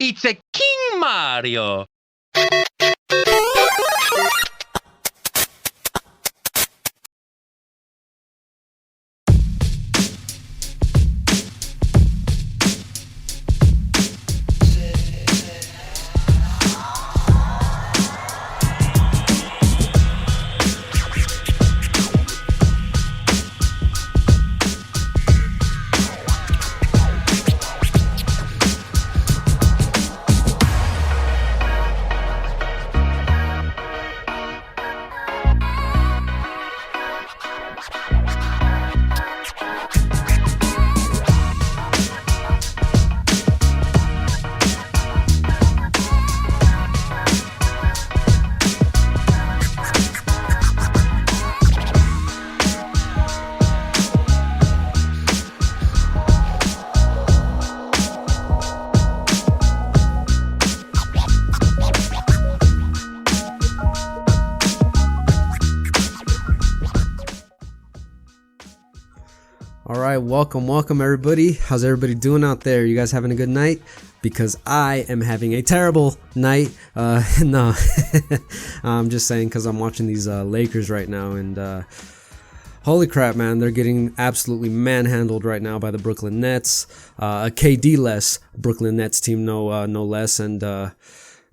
It's a King Mario. All right, welcome everybody. How's everybody doing out there? You guys having a good night? Because I am having a terrible night. No, I'm just saying because I'm watching these Lakers right now, and holy crap, man, they're getting absolutely manhandled right now by the Brooklyn Nets, a KD-less Brooklyn Nets team, no less, and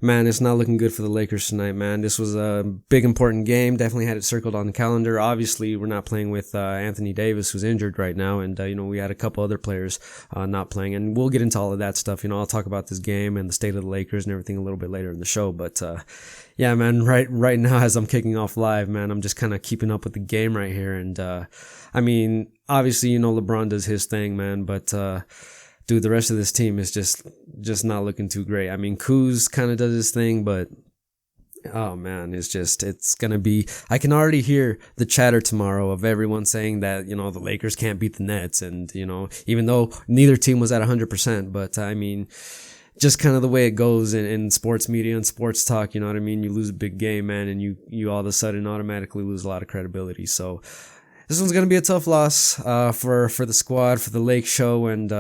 man, it's not looking good for the Lakers tonight, man. This was a big, important game. Definitely had it circled on the calendar. Obviously, we're not playing with Anthony Davis, who's injured right now, and we had a couple other players not playing, and we'll get into all of that stuff. I'll talk about this game and the state of the Lakers and everything a little bit later in the show, but yeah, man, right now as I'm kicking off live, man, I'm just kind of keeping up with the game right here, and I mean, obviously, LeBron does his thing, man, but dude, the rest of this team is just not looking too great. I mean, Kuz kind of does his thing, but oh man, it's gonna be, I can already hear the chatter tomorrow of everyone saying that, the Lakers can't beat the Nets, and, even though neither team was at 100%, but I mean, just kind of the way it goes in sports media and sports talk, you know what I mean? You lose a big game, man, and you all of a sudden automatically lose a lot of credibility, so this one's going to be a tough loss for the squad, for the Lake Show, and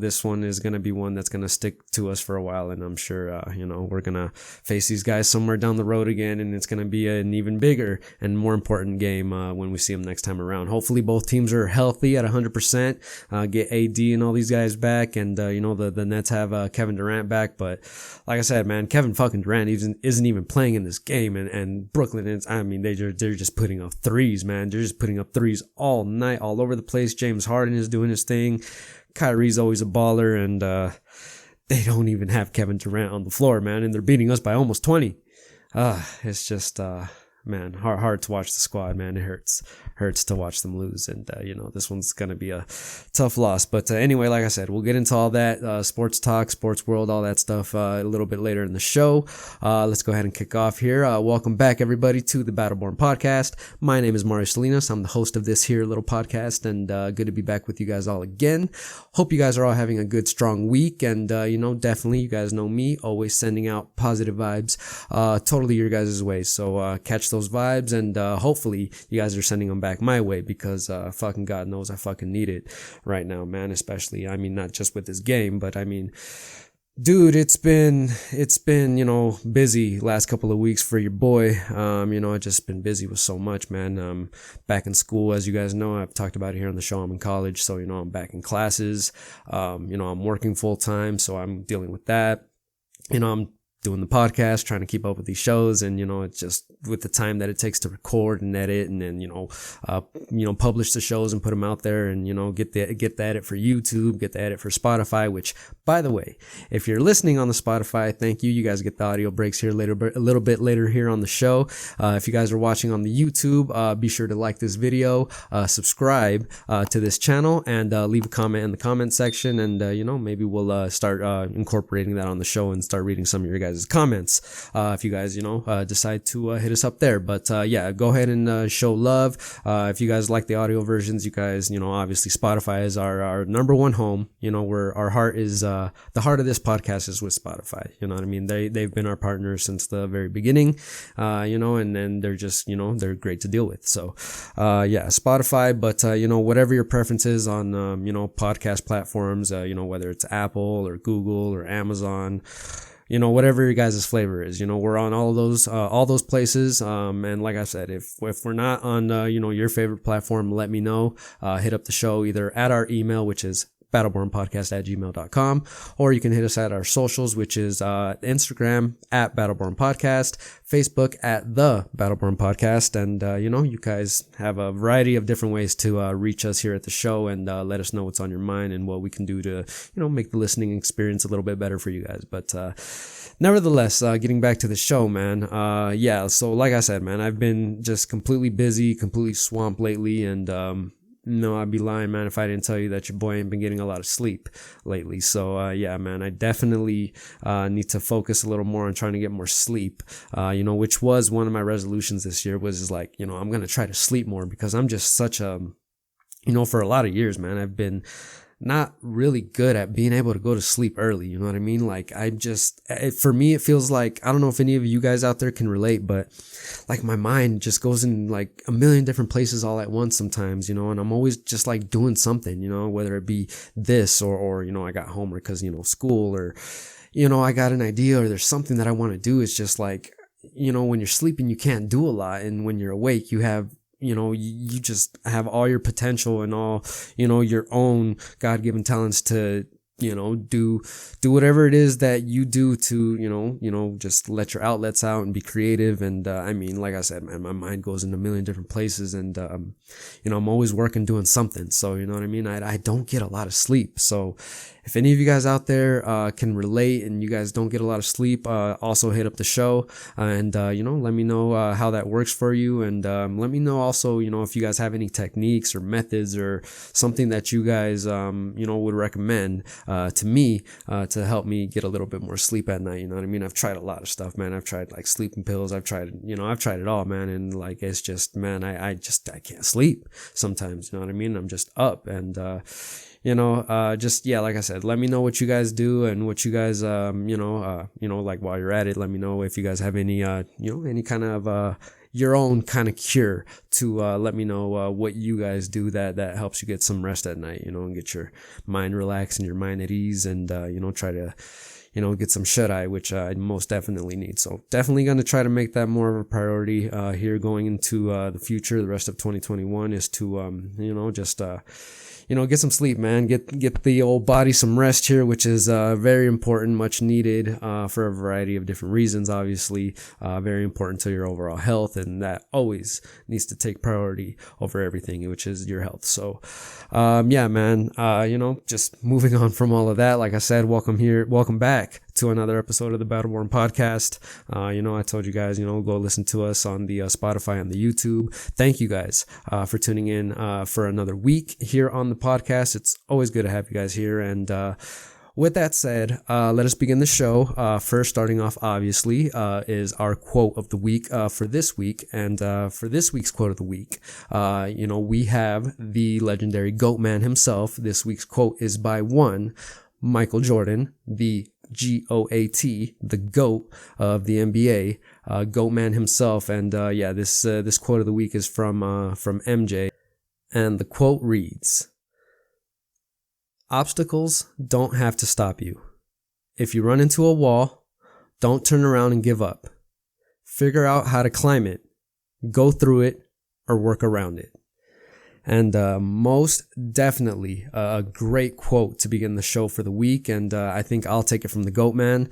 this one is going to be one that's going to stick to us for a while, and I'm sure we're going to face these guys somewhere down the road again, and it's going to be an even bigger and more important game when we see them next time around. Hopefully both teams are healthy at 100%, get AD and all these guys back, and the Nets have Kevin Durant back, but like I said, man, Kevin fucking Durant isn't even playing in this game, and Brooklyn is, I mean, they're just putting up threes, man. They're just putting up threes all night, all over the place. James Harden is doing his thing. Kyrie's always a baller, and they don't even have Kevin Durant on the floor, man, and they're beating us by almost 20. It's just man, hard to watch the squad, man. It hurts to watch them lose, and this one's gonna be a tough loss, but anyway, like I said, we'll get into all that sports talk, sports world, all that stuff a little bit later in the show. Let's go ahead and kick off here. Welcome back, everybody, to the Battleborn podcast. My name is Mario Salinas. I'm the host of this here little podcast, and good to be back with you guys all again. Hope you guys are all having a good, strong week, and definitely, you guys know me, always sending out positive vibes totally your guys' way, so catch those vibes, and hopefully you guys are sending them back my way, because fucking God knows I fucking need it right now, man. Especially, I mean, not just with this game, but I mean, dude, it's been busy last couple of weeks for your boy. I've just been busy with so much, man. Back in school, as you guys know, I've talked about it here on the show. I'm in college, so I'm back in classes. I'm working full time, so I'm dealing with that. I'm doing the podcast, trying to keep up with these shows, and it's just with the time that it takes to record and edit, and then publish the shows and put them out there, and get the edit for YouTube, get the edit for Spotify. Which, by the way, if you're listening on the Spotify, thank you. You guys get the audio breaks here later, a little bit later here on the show. If you guys are watching on the YouTube, be sure to like this video, subscribe to this channel, and leave a comment in the comment section, and maybe we'll start incorporating that on the show and start reading some of your guys' guys' comments. If you guys, decide to hit us up there. But yeah, go ahead and show love. If you guys like the audio versions, you guys, obviously Spotify is our number one home. Where our heart is, the heart of this podcast is with Spotify. You know what I mean? They've been our partners since the very beginning, and then they're just, they're great to deal with. So, yeah, Spotify, but, whatever your preference is on, podcast platforms, whether it's Apple or Google or Amazon, whatever your guys' flavor is, we're on all those places. And like I said, if we're not on, your favorite platform, let me know. Hit up the show either at our email, which is battlebornpodcast@gmail.com, or you can hit us at our socials, which is Instagram at Battleborn Podcast, Facebook at the Battleborn Podcast, and you guys have a variety of different ways to reach us here at the show and let us know what's on your mind and what we can do to make the listening experience a little bit better for you guys. But nevertheless, getting back to the show, man, yeah, so like I said, man, I've been just completely busy, completely swamped lately, and no, I'd be lying, man, if I didn't tell you that your boy ain't been getting a lot of sleep lately. So, yeah, man, I definitely need to focus a little more on trying to get more sleep, which was one of my resolutions this year, was like, I'm going to try to sleep more, because I'm just such a, for a lot of years, man, I've been not really good at being able to go to sleep early. You know what I mean? Like, for me, it feels like, I don't know if any of you guys out there can relate, but like my mind just goes in like a million different places all at once sometimes, and I'm always just like doing something, whether it be this or, I got homework because, school, or, I got an idea, or there's something that I want to do. It's just like, when you're sleeping, you can't do a lot. And when you're awake, you have, you just have all your potential and all, your own God-given talents to, do whatever it is that you do to, just let your outlets out and be creative. And, I mean, like I said, man, my mind goes in a million different places, and, I'm always working, doing something. So, you know what I mean? I don't get a lot of sleep. So if any of you guys out there, can relate and you guys don't get a lot of sleep, also hit up the show, and, let me know, how that works for you. And, let me know also, if you guys have any techniques or methods or something that you guys, would recommend, to me, to help me get a little bit more sleep at night. You know what I mean? I've tried a lot of stuff, man. I've tried like sleeping pills. I've tried it all, man. And like, it's just, man, I can't sleep sometimes, you know what I mean? I'm just up, and, just, yeah, like I said, let me know what you guys do and what you guys, like while you're at it, let me know if you guys have any, any kind of, your own kind of cure to, let me know, what you guys do that helps you get some rest at night, and get your mind relaxed and your mind at ease, and, try to, get some shut-eye, which I most definitely need. So definitely going to try to make that more of a priority, here going into, the future. The rest of 2021 is to, just, get some sleep, man. Get the old body some rest here, which is very important, much needed, for a variety of different reasons. Obviously, very important to your overall health, and that always needs to take priority over everything, which is your health. So, yeah, man. Just moving on from all of that. Like I said, welcome back to another episode of the Battleborn Podcast. I told you guys, go listen to us on the Spotify and the YouTube. Thank you guys for tuning in for another week here on the podcast. It's always good to have you guys here. And with that said, let us begin the show. First, starting off, obviously, is our quote of the week for this week. And for this week's quote of the week, we have the legendary GOAT man himself. This week's quote is by one Michael Jordan, the GOAT, the GOAT of the NBA, GOAT man himself. And yeah, this quote of the week is from MJ, and the quote reads: "Obstacles don't have to stop you. If you run into a wall, don't turn around and give up. Figure out how to climb it, go through it, or work around it." And most definitely a great quote to begin the show for the week. And I think I'll take it from the GOAT man.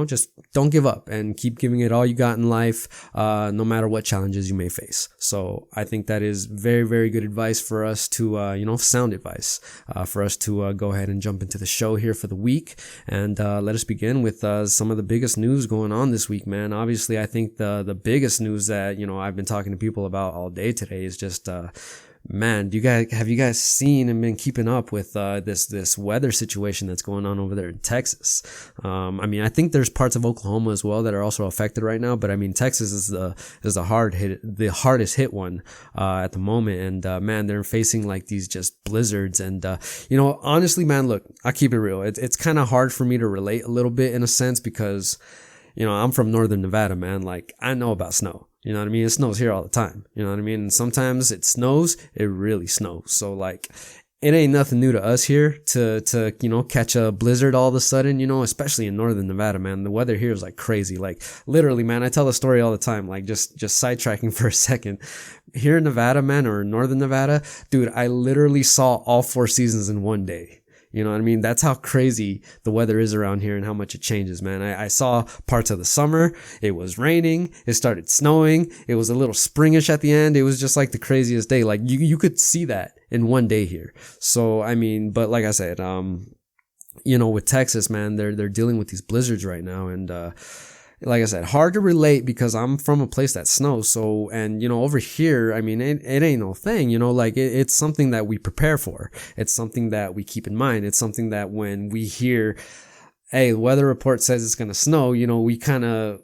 Just don't give up and keep giving it all you got in life, no matter what challenges you may face. So I think that is very, very good advice for us to, sound advice for us to go ahead and jump into the show here for the week. And let us begin with some of the biggest news going on this week, man. Obviously, I think the biggest news that, I've been talking to people about all day today is just man, have you guys seen and been keeping up with this weather situation that's going on over there in Texas? I mean, I think there's parts of Oklahoma as well that are also affected right now, but I mean, Texas is the hardest hit one at the moment, and man, they're facing like these just blizzards, and honestly, man, look, I keep it real. It's kind of hard for me to relate a little bit in a sense because I'm from northern Nevada, man. Like, I know about snow. You know what I mean? It snows here all the time. You know what I mean? And sometimes it snows, it really snows. So like, it ain't nothing new to us here to catch a blizzard all of a sudden, especially in northern Nevada, man. The weather here is like crazy. Like, literally, man, I tell the story all the time, like just sidetracking for a second. Here in Nevada, man, or northern Nevada, dude, I literally saw all 4 seasons in one day. You know what I mean? That's how crazy the weather is around here and how much it changes, man. I saw parts of the summer. It was raining. It started snowing. It was a little springish at the end. It was just like the craziest day. Like you could see that in one day here. So, I mean, but like I said, with Texas, man, they're dealing with these blizzards right now. And, like I said, hard to relate because I'm from a place that snows. So, and, over here, I mean, it ain't no thing, like it's something that we prepare for. It's something that we keep in mind. It's something that when we hear, hey, the weather report says it's going to snow,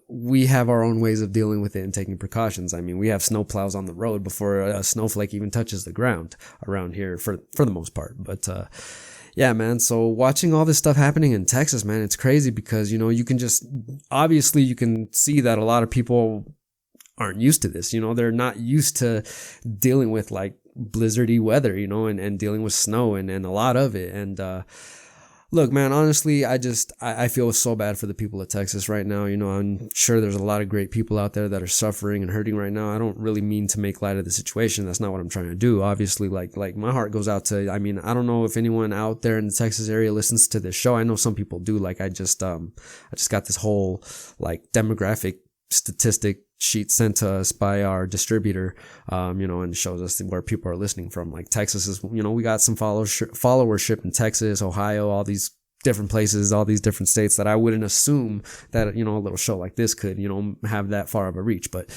we have our own ways of dealing with it and taking precautions. I mean, we have snow plows on the road before a snowflake even touches the ground around here for the most part. But, yeah, man. So watching all this stuff happening in Texas, man, it's crazy because, you can obviously you can see that a lot of people aren't used to this. They're not used to dealing with like blizzardy weather, and dealing with snow and a lot of it. And, look, man, honestly, I feel so bad for the people of Texas right now. I'm sure there's a lot of great people out there that are suffering and hurting right now. I don't really mean to make light of the situation. That's not what I'm trying to do. Obviously, like my heart goes out to, I mean, I don't know if anyone out there in the Texas area listens to this show. I know some people do. Like, I just got this whole like demographic statistic sheet sent to us by our distributor, and it shows us where people are listening from. Like Texas is, we got some followership in Texas, Ohio, all these different places, all these different states that I wouldn't assume that, a little show like this could, have that far of a reach. But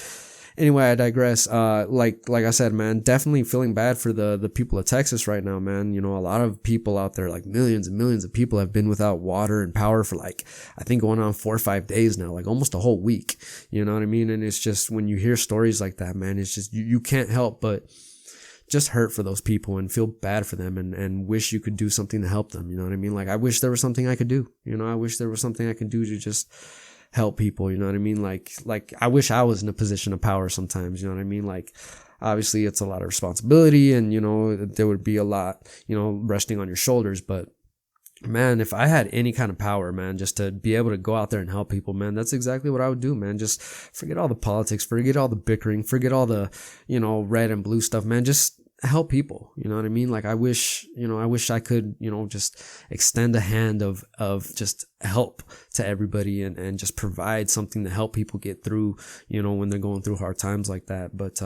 anyway, I digress. Like I said, man, definitely feeling bad for the people of Texas right now, man. A lot of people out there, like millions and millions of people have been without water and power for like, I think going on 4 or 5 days now, like almost a whole week. You know what I mean? And it's just, when you hear stories like that, man, it's just, you can't help but just hurt for those people and feel bad for them and wish you could do something to help them. You know what I mean? Like, I wish there was something I could do. I wish there was something I could do to just help people, you know what I mean? Like I wish I was in a position of power sometimes, you know what I mean? Like, obviously it's a lot of responsibility and, there would be a lot, resting on your shoulders, but man, if I had any kind of power, man, just to be able to go out there and help people, man, that's exactly what I would do, man. Just forget all the politics, forget all the bickering, forget all the, red and blue stuff, man. Just help people, you know what I mean? Like, I wish I could, just extend a hand of just help to everybody and just provide something to help people get through, when they're going through hard times like that. But,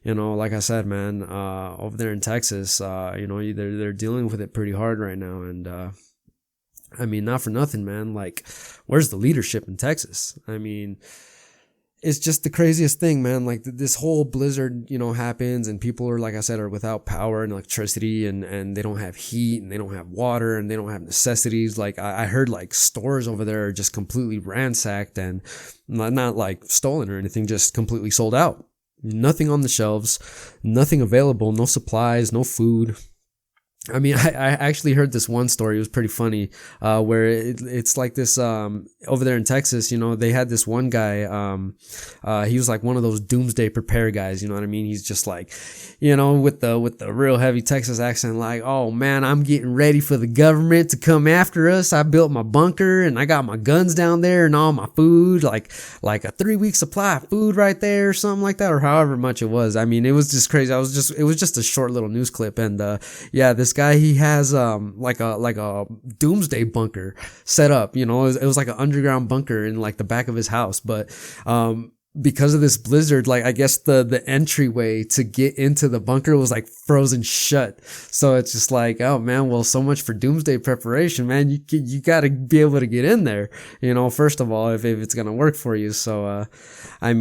like I said, man, over there in Texas, they're dealing with it pretty hard right now. And, I mean, not for nothing, man. Like, where's the leadership in Texas? I mean, it's just the craziest thing, man. Like, this whole blizzard, happens and people are, like I said, are without power and electricity and they don't have heat and they don't have water and they don't have necessities. Like, I heard like stores over there are just completely ransacked and not like stolen or anything, just completely sold out. Nothing on the shelves, nothing available, no supplies, no food. I mean, I actually heard this one story. It was pretty funny, where it's like this, over there in Texas, they had this one guy, he was like one of those doomsday prepare guys, you know what I mean? He's just like, with the real heavy Texas accent, like, oh man, I'm getting ready for the government to come after us. I built my bunker and I got my guns down there and all my food, like a 3-week supply of food right there or something like that, or however much it was. I mean, it was just crazy. It was just a short little news clip. And, yeah, this guy, he has like a doomsday bunker set up, it was like an underground bunker in like the back of his house. But because of this blizzard, like I guess the entryway to get into the bunker was like frozen shut. So it's just like, oh man, well, so much for doomsday preparation, man. You got to be able to get in there, first of all, if it's going to work for you. So, I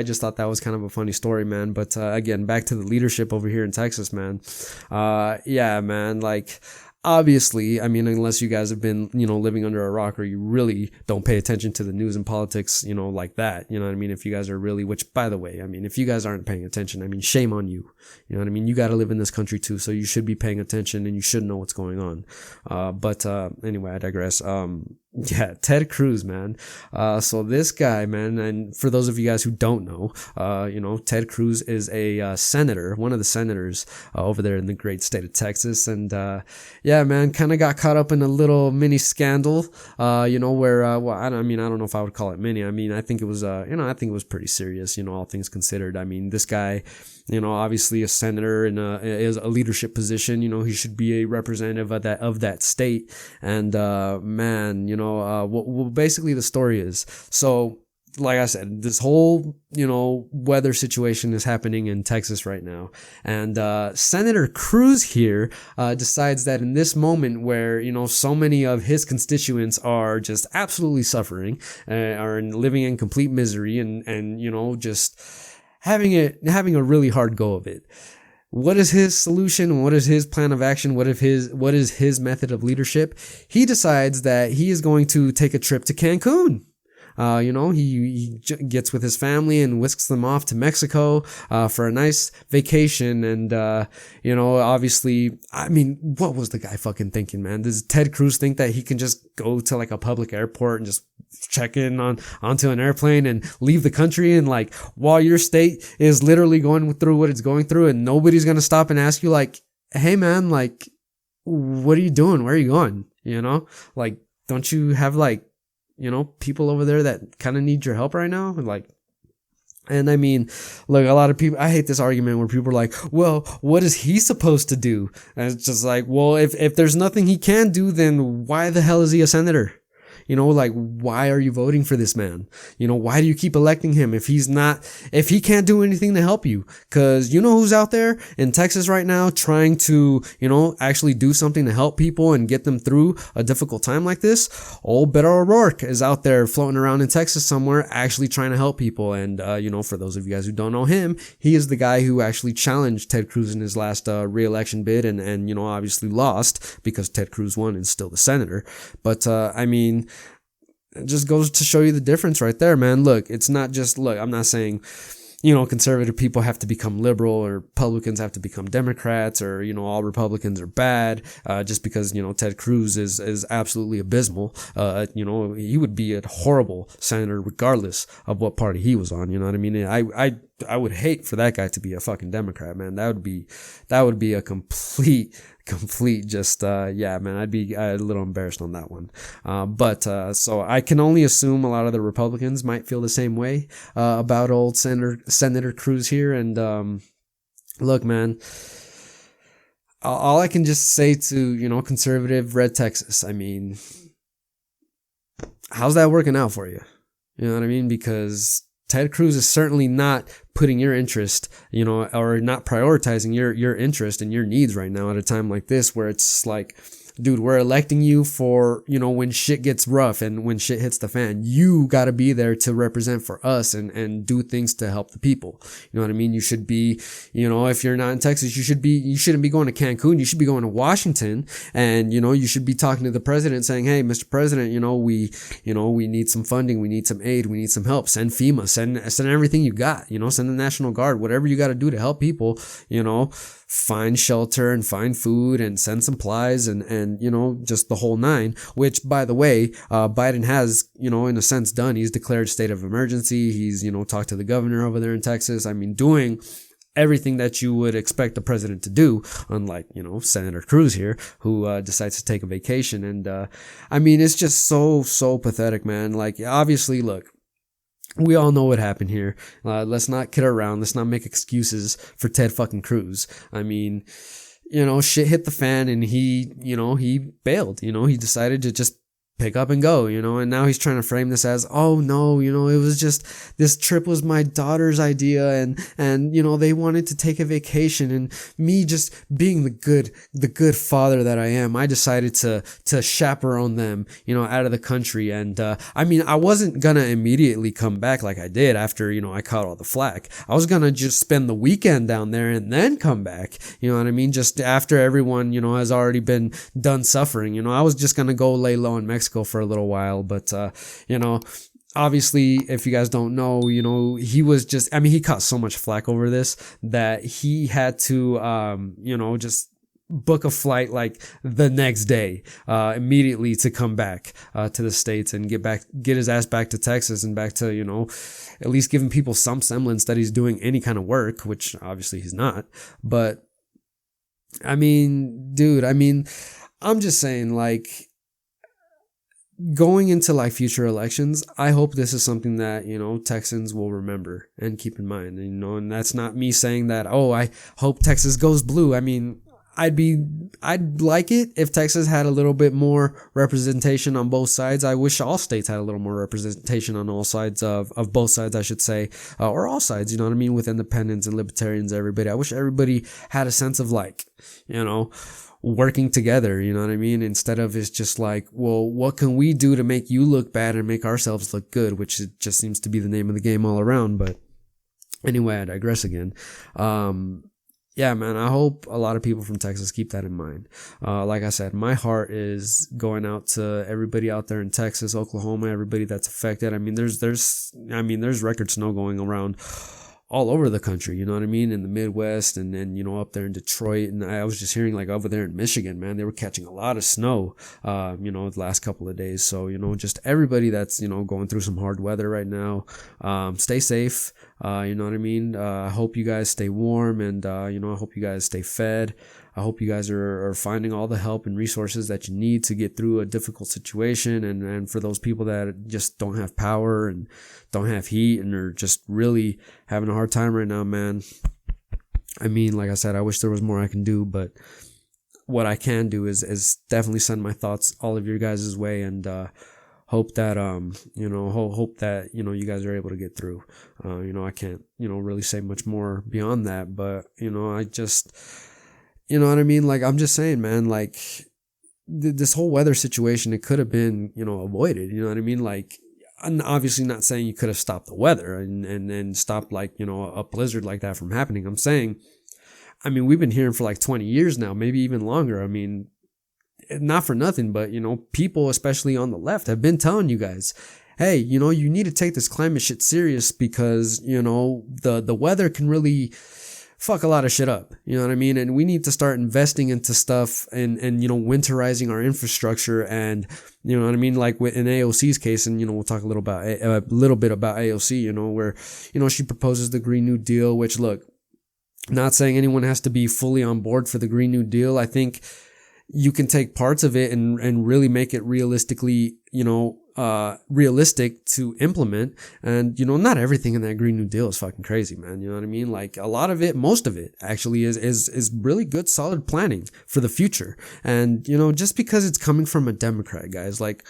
just thought that was kind of a funny story, man. But, again, back to the leadership over here in Texas, man. Yeah, man, like, obviously, I mean, unless you guys have been, living under a rock or you really don't pay attention to the news and politics, like that, you know what I mean? If you guys are really, which by the way, I mean, if you guys aren't paying attention, I mean, shame on you. You know what I mean? You got to live in this country too. So you should be paying attention and you should know what's going on. But anyway, I digress. Yeah, Ted Cruz, man. So this guy, man, and for those of you guys who don't know, Ted Cruz is a senator, one of the senators over there in the great state of Texas. And yeah, man, kind of got caught up in a little mini scandal, where, I don't know if I would call it mini. I mean, I think it was, I think it was pretty serious, all things considered. I mean, this guy, obviously a senator in is a leadership position, he should be a representative of that state. And, man, what basically the story is. So, like I said, this whole, weather situation is happening in Texas right now. And, Senator Cruz here, decides that in this moment where, so many of his constituents are just absolutely suffering, are living in complete misery and, just having a really hard go of it. What is his solution? What is his plan of action? What is his method of leadership? He decides that he is going to take a trip to Cancun. He gets with his family and whisks them off to Mexico, for a nice vacation. And, obviously, I mean, what was the guy fucking thinking, man? Does Ted Cruz think that he can just go to like a public airport and just check in onto an airplane and leave the country, and like while your state is literally going through what it's going through and nobody's going to stop and ask you like, hey man, like, what are you doing? Where are you going? Like, don't you have like, people over there that kind of need your help right now? Like, and I mean, look, a lot of people, I hate this argument where people are like, well, what is he supposed to do? And it's just like, well, if there's nothing he can do, then why the hell is he a senator? Like, why are you voting for this man? Why do you keep electing him if he can't do anything to help you? Cause who's out there in Texas right now trying to, actually do something to help people and get them through a difficult time like this? Old Beto O'Rourke is out there floating around in Texas somewhere actually trying to help people. And, for those of you guys who don't know him, he is the guy who actually challenged Ted Cruz in his last, re-election bid and, obviously lost because Ted Cruz won and is still the senator. But, I mean, it just goes to show you the difference right there, man. Look, it's not just, I'm not saying, conservative people have to become liberal or Republicans have to become Democrats or, all Republicans are bad, just because, Ted Cruz is absolutely abysmal. He would be a horrible senator regardless of what party he was on. You know what I mean? I would hate for that guy to be a fucking Democrat, man. That would be a complete just, yeah, man, I'd be a little embarrassed on that one. So I can only assume a lot of the Republicans might feel the same way, about old Senator Cruz here. And, look, man, all I can just say to, conservative red Texas, I mean, how's that working out for you? You know what I mean? Because Ted Cruz is certainly not putting your interest, or not prioritizing your interest and your needs right now at a time like this where it's like, dude, we're electing you for, when shit gets rough and when shit hits the fan, you gotta be there to represent for us and do things to help the people. You know what I mean? You should be, if you're not in Texas, you shouldn't be going to Cancun. You should be going to Washington and, you should be talking to the president saying, hey, Mr. President, we need some funding. We need some aid. We need some help. Send FEMA, send everything you got, send the National Guard, whatever you got to do to help people, find shelter and find food and send supplies and just the whole nine, which by the way, Biden has, in a sense done. He's declared state of emergency. He's, talked to the governor over there in Texas. I mean, doing everything that you would expect the president to do, unlike, Senator Cruz here, who, decides to take a vacation. And, I mean, it's just so pathetic, man. Like, obviously, look, we all know what happened here. Let's not kid around. Let's not make excuses for Ted fucking Cruz. I mean, shit hit the fan and he bailed. He decided to just pick up and go, and now he's trying to frame this as, oh no, it was just, this trip was my daughter's idea, and they wanted to take a vacation, and me just being the good father that I am, I decided to chaperone them, out of the country. And I wasn't gonna immediately come back like I did after, I caught all the flack. I was gonna just spend the weekend down there and then come back, just after everyone, has already been done suffering. I was just gonna go lay low in Mexico for a little while, but obviously, if you guys don't know, he was just, he caught so much flack over this that he had to just book a flight like the next day, immediately, to come back to the States and get his ass back to Texas and back to, at least giving people some semblance that he's doing any kind of work, which obviously he's not. But dude, I'm just saying, like, going into like future elections, I hope this is something that, Texans will remember and keep in mind, and that's not me saying that, oh, I hope Texas goes blue. I'd like it if Texas had a little bit more representation on both sides. I wish all states had a little more representation on all sides of both sides, I should say, or all sides, with independents and libertarians, everybody. I wish everybody had a sense of, like, working together, instead of it's just like, well, what can we do to make you look bad and make ourselves look good, which it just seems to be the name of the game all around. But anyway, I digress again. Yeah, man, I hope a lot of people from Texas keep that in mind. Like I said, my heart is going out to everybody out there in Texas, Oklahoma, everybody that's affected. There's record snow going around all over the country, in the Midwest, and then, up there in Detroit. And I was just hearing, like, over there in Michigan, man, they were catching a lot of snow, the last couple of days. So, just everybody that's, going through some hard weather right now, stay safe. I hope you guys stay warm, and, I hope you guys stay fed. I hope you guys are finding all the help and resources that you need to get through a difficult situation. And for those people that just don't have power and don't have heat and are just really having a hard time right now, man. Like I said, I wish there was more I can do, but what I can do is definitely send my thoughts all of your guys' way, and hope that hope that you guys are able to get through. I can't really say much more beyond that, but I just, like, I'm just saying, man, like, this whole weather situation, it could have been avoided. Like, I'm obviously not saying you could have stopped the weather and stopped, like, a blizzard like that from happening. I'm saying, we've been hearing for like 20 years now, maybe even longer. Not for nothing, but people, especially on the left, have been telling you guys, hey, you need to take this climate shit serious, because the weather can really fuck a lot of shit up, and we need to start investing into stuff and winterizing our infrastructure, and like in AOC's case, and we'll talk a little bit about AOC, where she proposes the Green New Deal, which, look, not saying anyone has to be fully on board for the Green New Deal. I think you can take parts of it and really make it realistically, realistic to implement. And, not everything in that Green New Deal is fucking crazy, man. You know what I mean? Like, a lot of it, most of it actually is really good, solid planning for the future. And, just because it's coming from a Democrat, guys, like,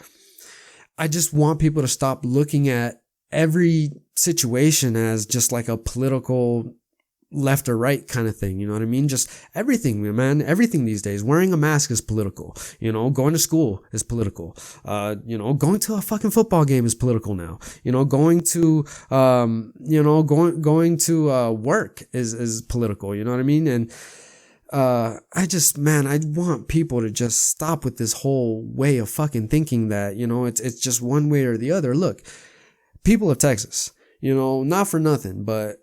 I just want people to stop looking at every situation as just like a political left or right kind of thing. You know what I mean? Just everything, man. Everything these days. Wearing a mask is political. Going to school is political. Going to a fucking football game is political now. Going to, going to work is political. You know what I mean? And I want people to just stop with this whole way of fucking thinking that, it's just one way or the other. Look, people of Texas, not for nothing, but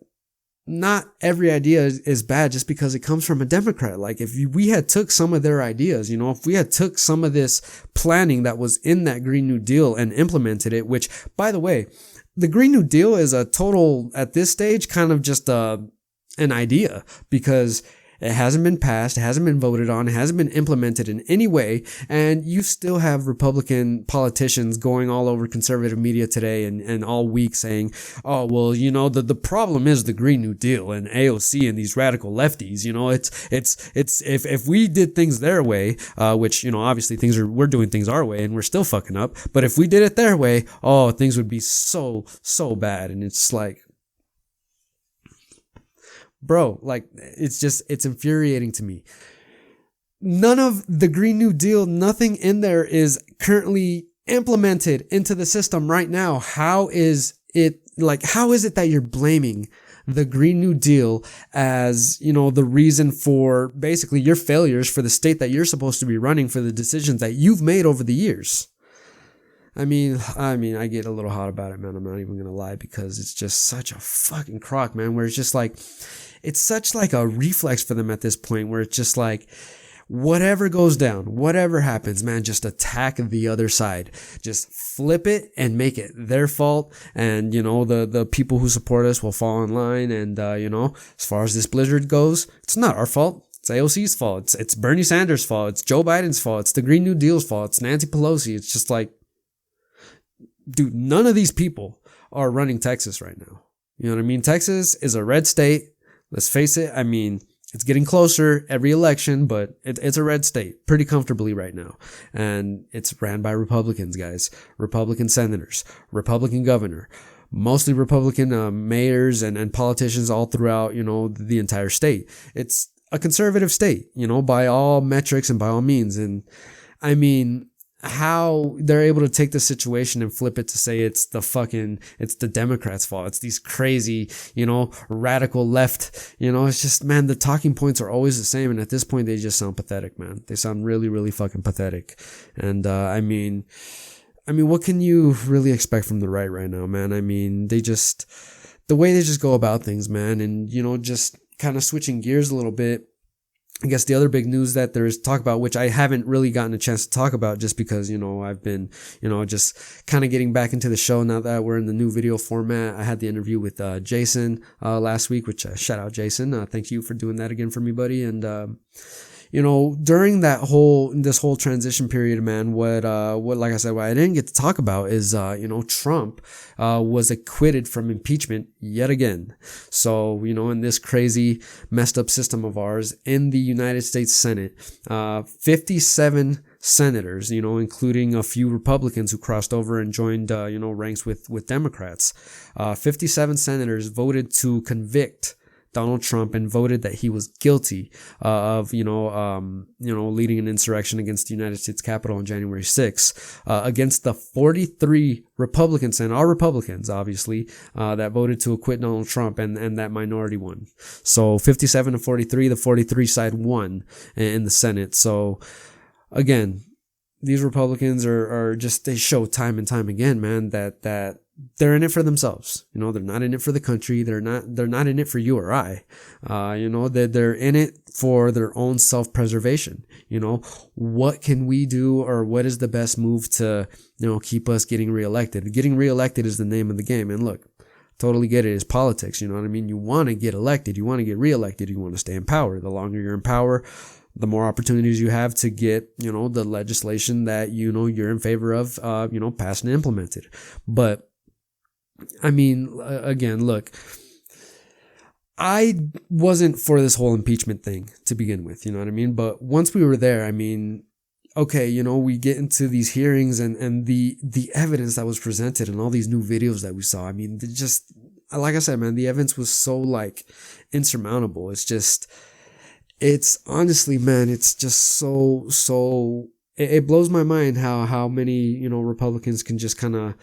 not every idea is bad just because it comes from a Democrat. Like, if we had took some of their ideas, if we had took some of this planning that was in that Green New Deal and implemented it, which, by the way, the Green New Deal is a total, at this stage, kind of just an idea, because It hasn't been passed. It hasn't been voted on. It hasn't been implemented in any way. And you still have Republican politicians going all over conservative media today and all week saying, oh, well, you know, the problem is the Green New Deal and AOC and these radical lefties. You know, it's if we did things their way, which, you know, obviously we're doing things our way and we're still fucking up. But if we did it their way, oh, things would be so bad. And it's like, bro, like, it's infuriating to me. None of the Green New Deal, nothing in there is currently implemented into the system right now. How is it that you're blaming the Green New Deal as, you know, the reason for basically your failures for the state that you're supposed to be running, for the decisions that you've made over the years? I mean, I get a little hot about it, man. I'm not even going to lie, because it's just such a fucking crock, man, where it's just like, it's such like a reflex for them at this point, where it's just like, whatever goes down, whatever happens, man, just attack the other side. Just flip it and make it their fault. And, you know, the people who support us will fall in line. And, you know, as far as this blizzard goes, it's not our fault. It's AOC's fault. It's Bernie Sanders' fault. It's Joe Biden's fault. It's the Green New Deal's fault. It's Nancy Pelosi. It's just like, dude, none of these people are running Texas right now. You know what I mean? Texas is a red state. Let's face it. I mean, it's getting closer every election, but it's a red state pretty comfortably right now. And it's ran by Republicans, guys. Republican senators, Republican governor, mostly Republican mayors and politicians all throughout, you know, the entire state. It's a conservative state, you know, by all metrics and by all means. And I mean, how they're able to take the situation and flip it to say it's the Democrats' fault. It's these crazy, you know, radical left, you know, it's just, man, the talking points are always the same. And at this point, they just sound pathetic, man. They sound really, really fucking pathetic. And, I mean, what can you really expect from the right now, man? I mean, the way they just go about things, man, and, you know, just kind of switching gears a little bit. I guess the other big news that there is talk about, which I haven't really gotten a chance to talk about just because, you know, I've been, you know, just kind of getting back into the show now that we're in the new video format. I had the interview with Jason last week, which shout out Jason. Thank you for doing that again for me, buddy. And you know, during this whole transition period, man, what like I said, what I didn't get to talk about is, you know, Trump, was acquitted from impeachment yet again. So, you know, in this crazy messed up system of ours in the United States Senate, 57 senators, you know, including a few Republicans who crossed over and joined, you know, ranks with Democrats, 57 senators voted to convict Donald Trump and voted that he was guilty of, leading an insurrection against the United States Capitol on January 6th, against the 43 Republicans, and all Republicans, obviously, that voted to acquit Donald Trump, and that minority won. So 57 to 43, the 43 side won in the Senate. So again, these Republicans are just, they show time and time again, man, that they're in it for themselves. You know, they're not in it for the country. They're not in it for you or I. You know, they're in it for their own self-preservation. You know, what can we do, or what is the best move to, you know, keep us getting reelected? Getting reelected is the name of the game. And look, totally get it. It's politics. You know what I mean? You want to get elected. You want to get reelected. You want to stay in power. The longer you're in power, the more opportunities you have to get, you know, the legislation that, you know, you're in favor of, passed and implemented. But I mean, again, look, I wasn't for this whole impeachment thing to begin with, you know what I mean? But once we were there, I mean, okay, you know, we get into these hearings and the evidence that was presented and all these new videos that we saw. I mean, just, like I said, man, the evidence was so like insurmountable. It's honestly, man, it's just so, it blows my mind how many, you know, Republicans can just kind of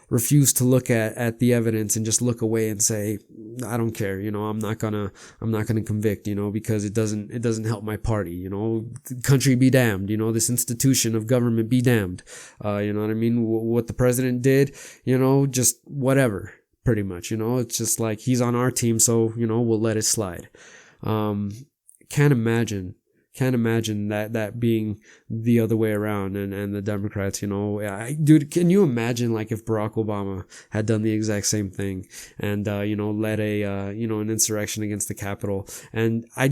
refuse to look at the evidence and just look away and say, I don't care, you know, I'm not gonna convict, you know, because it doesn't help my party, you know, the country be damned, you know, this institution of government be damned, you know what I mean? What the president did, you know, just whatever, pretty much, you know, it's just like, he's on our team, so, you know, we'll let it slide. Can't imagine Can't imagine that being the other way around, and the Democrats, dude, can you imagine like if Barack Obama had done the exact same thing and, led an insurrection against the Capitol? And I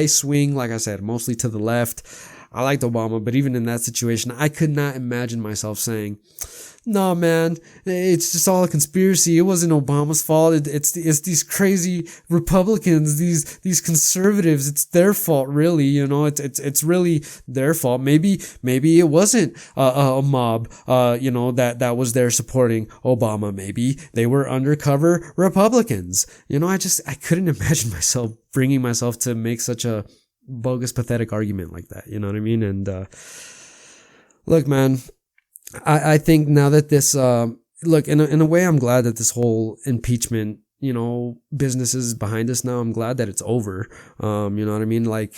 swing, like I said, mostly to the left. I liked Obama, but even in that situation, I could not imagine myself saying, "No, man, it's just all a conspiracy. It wasn't Obama's fault. It's these crazy Republicans, these conservatives. It's their fault, really. It's really their fault. Maybe it wasn't a mob, that was there supporting Obama. Maybe they were undercover Republicans. I couldn't imagine myself bringing myself to make such a bogus, pathetic argument like that. You know what I mean? And look, man, I think now that this, in a way, I'm glad that this whole impeachment, business is behind us now. I'm glad that it's over. You know what I mean? Like,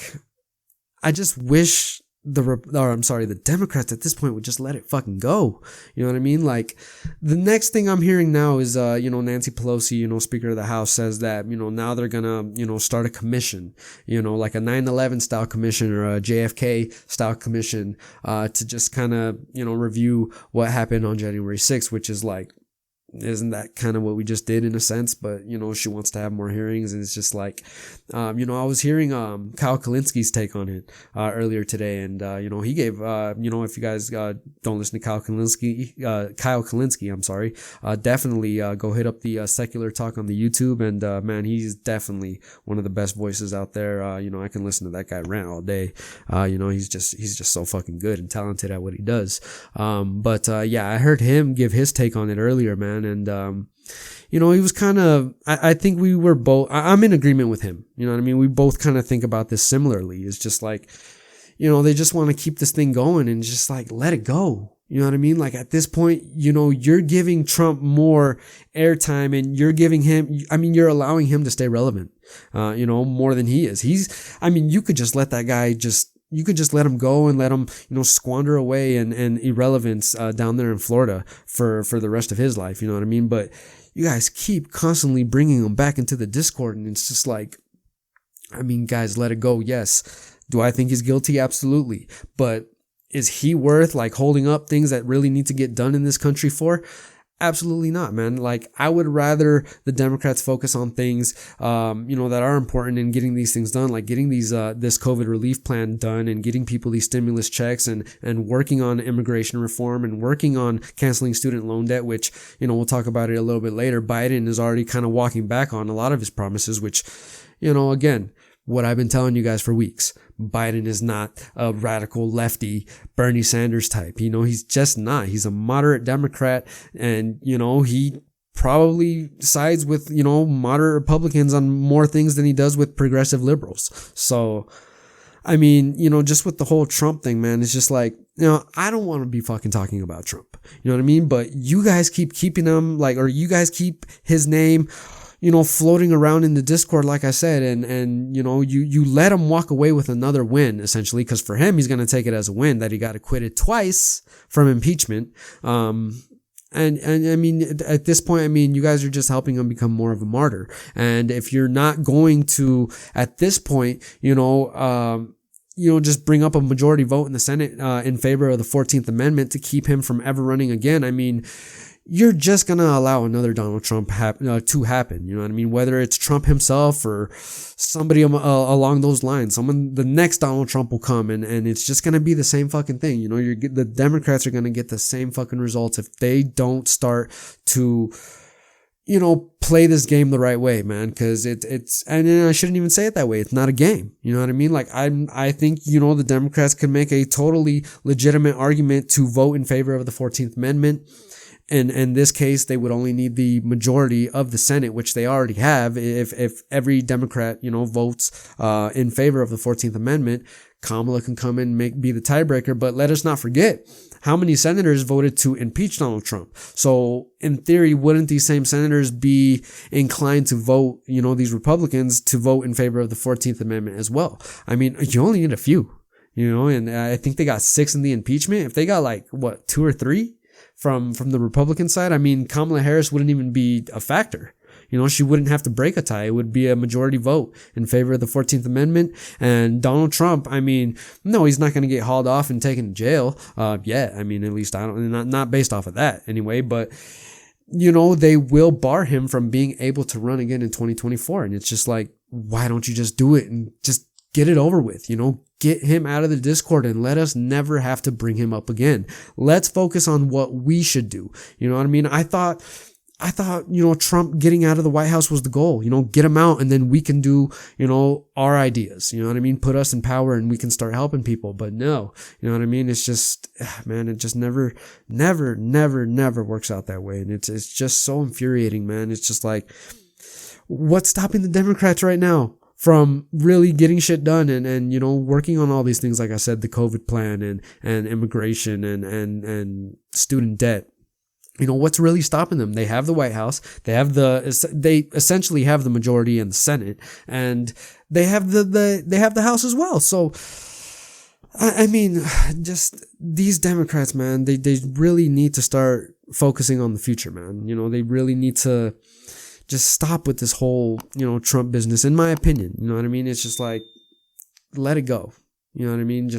I just wish the Democrats at this point would just let it fucking go. You know what I mean? Like, the next thing I'm hearing now is, Nancy Pelosi, Speaker of the House, says that, now they're gonna, start a commission, like a 9/11 style commission or a JFK style commission, to just kind of, review what happened on January 6th, which is like, isn't that kind of what we just did in a sense? But, she wants to have more hearings, and it's just like, I was hearing, Kyle Kalinski's take on it, earlier today. And, he gave, if you guys, don't listen to Kyle Kalinski, I'm sorry, definitely, go hit up the, Secular Talk on the YouTube. And, man, he's definitely one of the best voices out there. I can listen to that guy rant all day. He's just so fucking good and talented at what he does. But I heard him give his take on it earlier, man. And, he was kind of, I think we were both, I'm in agreement with him. You know what I mean? We both kind of think about this similarly. It's just like, they just want to keep this thing going and just like, let it go. You know what I mean? Like at this point, you're giving Trump more airtime, and you're allowing him to stay relevant, more than he is. You could just let that guy you could just let him go and let him, squander away in irrelevance, down there in Florida for the rest of his life. You know what I mean? But you guys keep constantly bringing him back into the discord, and it's just like, guys, let it go. Yes. Do I think he's guilty? Absolutely. But is he worth like holding up things that really need to get done in this country for? Absolutely not, man. Like, I would rather the Democrats focus on things, that are important in getting these things done, like getting these, this COVID relief plan done, and getting people these stimulus checks, and working on immigration reform, and working on canceling student loan debt, which, we'll talk about it a little bit later. Biden is already kind of walking back on a lot of his promises, which, again, what I've been telling you guys for weeks. Biden is not a radical lefty Bernie Sanders type. He's just not. He's a moderate Democrat, and, he probably sides with, moderate Republicans on more things than he does with progressive liberals. So, just with the whole Trump thing, man, it's just like, I don't want to be fucking talking about Trump. You know what I mean? But you guys keep keeping him, or you guys keep his name, floating around in the Discord, like I said, and you let him walk away with another win, essentially, because for him, he's going to take it as a win that he got acquitted twice from impeachment. At this point, you guys are just helping him become more of a martyr. And if you're not going to, at this point, just bring up a majority vote in the Senate, in favor of the 14th Amendment to keep him from ever running again, you're just going to allow another Donald Trump to happen. You know what I mean? Whether it's Trump himself or somebody along those lines, the next Donald Trump will come, and it's just going to be the same fucking thing. The Democrats are going to get the same fucking results if they don't start to, play this game the right way, man. Cause it's, and I shouldn't even say it that way. It's not a game. You know what I mean? Like, I think, the Democrats could make a totally legitimate argument to vote in favor of the 14th Amendment. And in this case, they would only need the majority of the Senate, which they already have. If every Democrat, votes, in favor of the 14th Amendment, Kamala can come and be the tiebreaker. But let us not forget how many senators voted to impeach Donald Trump. So in theory, wouldn't these same senators be inclined to vote, these Republicans to vote in favor of the 14th Amendment as well? You only need a few, and I think they got 6 in the impeachment. If they got 2 or 3 from the Republican side, Kamala Harris wouldn't even be a factor. She wouldn't have to break a tie. It would be a majority vote in favor of the 14th Amendment. And Donald Trump, no, he's not going to get hauled off and taken to jail. Yet. At least not based off of that anyway, but they will bar him from being able to run again in 2024. And it's just like, why don't you just do it and just get it over with? Get him out of the Discord and let us never have to bring him up again. Let's focus on what we should do. You know what I mean? I thought, Trump getting out of the White House was the goal. Get him out and then we can do, our ideas. You know what I mean? Put us in power and we can start helping people. But no, you know what I mean? It's just, man, it just never works out that way. And it's just so infuriating, man. It's just like, what's stopping the Democrats right now from really getting shit done and working on all these things? Like I said, the COVID plan and immigration and student debt. What's really stopping them? They have the White House. They essentially have the majority in the Senate, and they have the House as well. So, just these Democrats, man, they really need to start focusing on the future, man. They really need to just stop with this whole, Trump business, in my opinion. You know what I mean? It's just like, let it go. You know what I mean?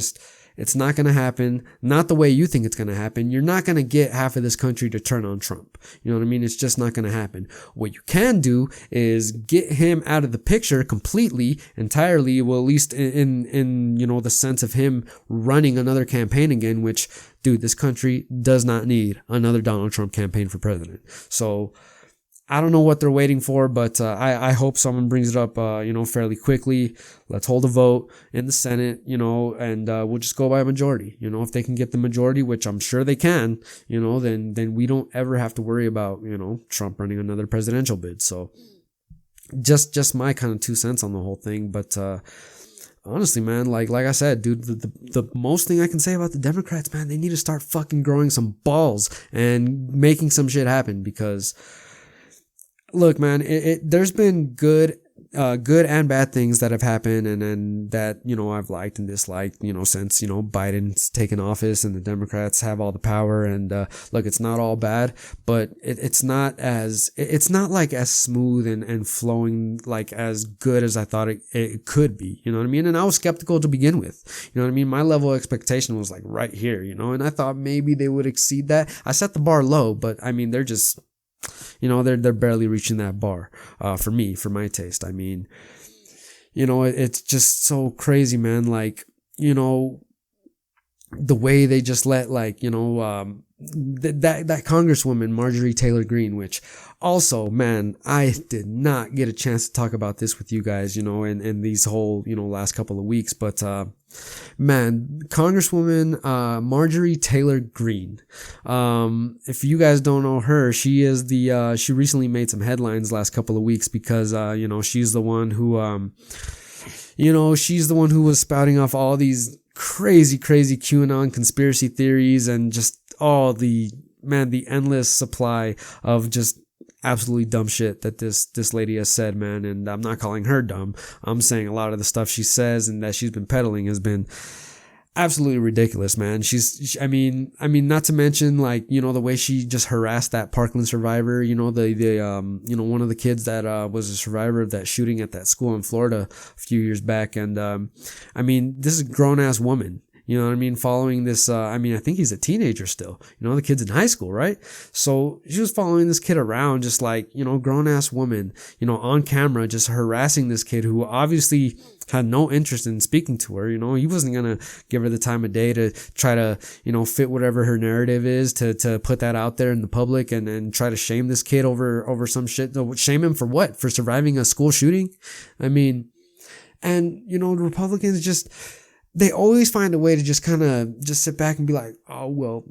It's not going to happen. Not the way you think it's going to happen. You're not going to get half of this country to turn on Trump. You know what I mean? It's just not going to happen. What you can do is get him out of the picture completely, entirely. Well, at least in the sense of him running another campaign again, which, dude, this country does not need another Donald Trump campaign for president. So, I don't know what they're waiting for, but I hope someone brings it up, fairly quickly. Let's hold a vote in the Senate, and we'll just go by a majority. If they can get the majority, which I'm sure they can, then we don't ever have to worry about, Trump running another presidential bid. So just my kind of 2 cents on the whole thing. But honestly, man, like I said, dude, the most thing I can say about the Democrats, man, they need to start fucking growing some balls and making some shit happen, because look, man, there's been good and bad things that have happened and that, I've liked and disliked, since, Biden's taken office and the Democrats have all the power. And, look, it's not all bad, but it's not like as smooth and flowing, like as good as I thought it could be. You know what I mean? And I was skeptical to begin with. You know what I mean? My level of expectation was like right here, and I thought maybe they would exceed that. I set the bar low, but they're just, they're barely reaching that bar, for me, for my taste. It's just so crazy, man. Like, the way they just let, like, that Congresswoman, Marjorie Taylor Greene, which also, man, I did not get a chance to talk about this with you guys, in these whole, last couple of weeks, but, man, Congresswoman, Marjorie Taylor Greene. If you guys don't know her, she is she recently made some headlines last couple of weeks because, she's the one who, she's the one who was spouting off all these crazy QAnon conspiracy theories and just all the endless supply of just absolutely dumb shit that this lady has said, man. And I'm not calling her dumb. I'm saying a lot of the stuff she says and that she's been peddling has been absolutely ridiculous, man. I mean, not to mention, like, the way she just harassed that Parkland survivor, one of the kids that, was a survivor of that shooting at that school in Florida a few years back. And, this is a grown ass woman. You know what I mean? Following this, I think he's a teenager still. The kid's in high school, right? So she was following this kid around, just like, grown ass woman, on camera, just harassing this kid who obviously had no interest in speaking to her. He wasn't going to give her the time of day to try to, fit whatever her narrative is to put that out there in the public and try to shame this kid over some shit. Shame him for what? For surviving a school shooting? The Republicans just, they always find a way to just kind of just sit back and be like, oh, well,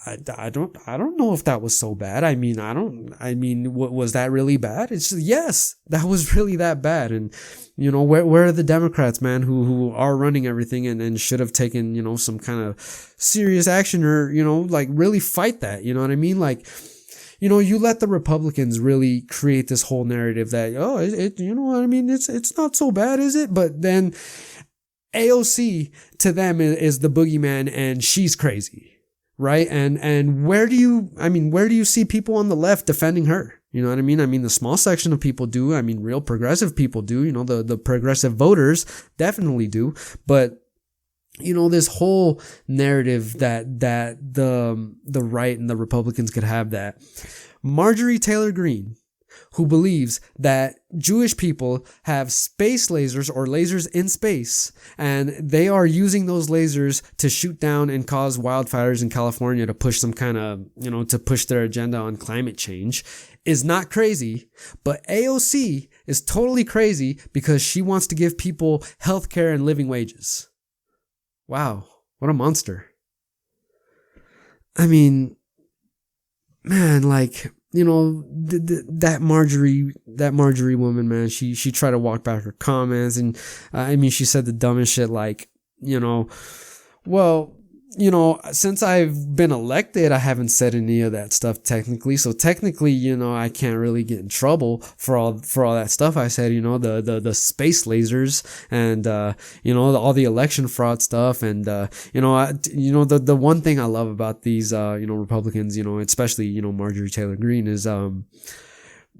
I don't know if that was so bad. Was that really bad? It's just, yes, that was really that bad. And, where are the Democrats, man, who are running everything and should have taken, some kind of serious action or, like really fight that, you know what I mean? Like, you let the Republicans really create this whole narrative that, oh, it's not so bad, is it? But then AOC to them is the boogeyman and she's crazy, right? And where do you see people on the left defending her? You know what I mean? I mean, the small section of people do. I mean, real progressive people do. You know, the progressive voters definitely do. But, you know, this whole narrative that the right and the Republicans could have that. Marjorie Taylor Greene, who believes that Jewish people have space lasers or lasers in space, and they are using those lasers to shoot down and cause wildfires in California to push some kind of, you know, to push their agenda on climate change, is not crazy. But AOC is totally crazy because she wants to give people health care and living wages. Wow, what a monster. I mean, man, like, you know, that Marjorie woman, man, she tried to walk back her comments, and I mean, she said the dumbest shit, like, you know, well, you know, since I've been elected, I haven't said any of that stuff technically. So technically, you know, I can't really get in trouble for all that stuff I said, you know, the space lasers and, you know, all the election fraud stuff. And, you know, the one thing I love about these, you know, Republicans, you know, especially, you know, Marjorie Taylor Greene is,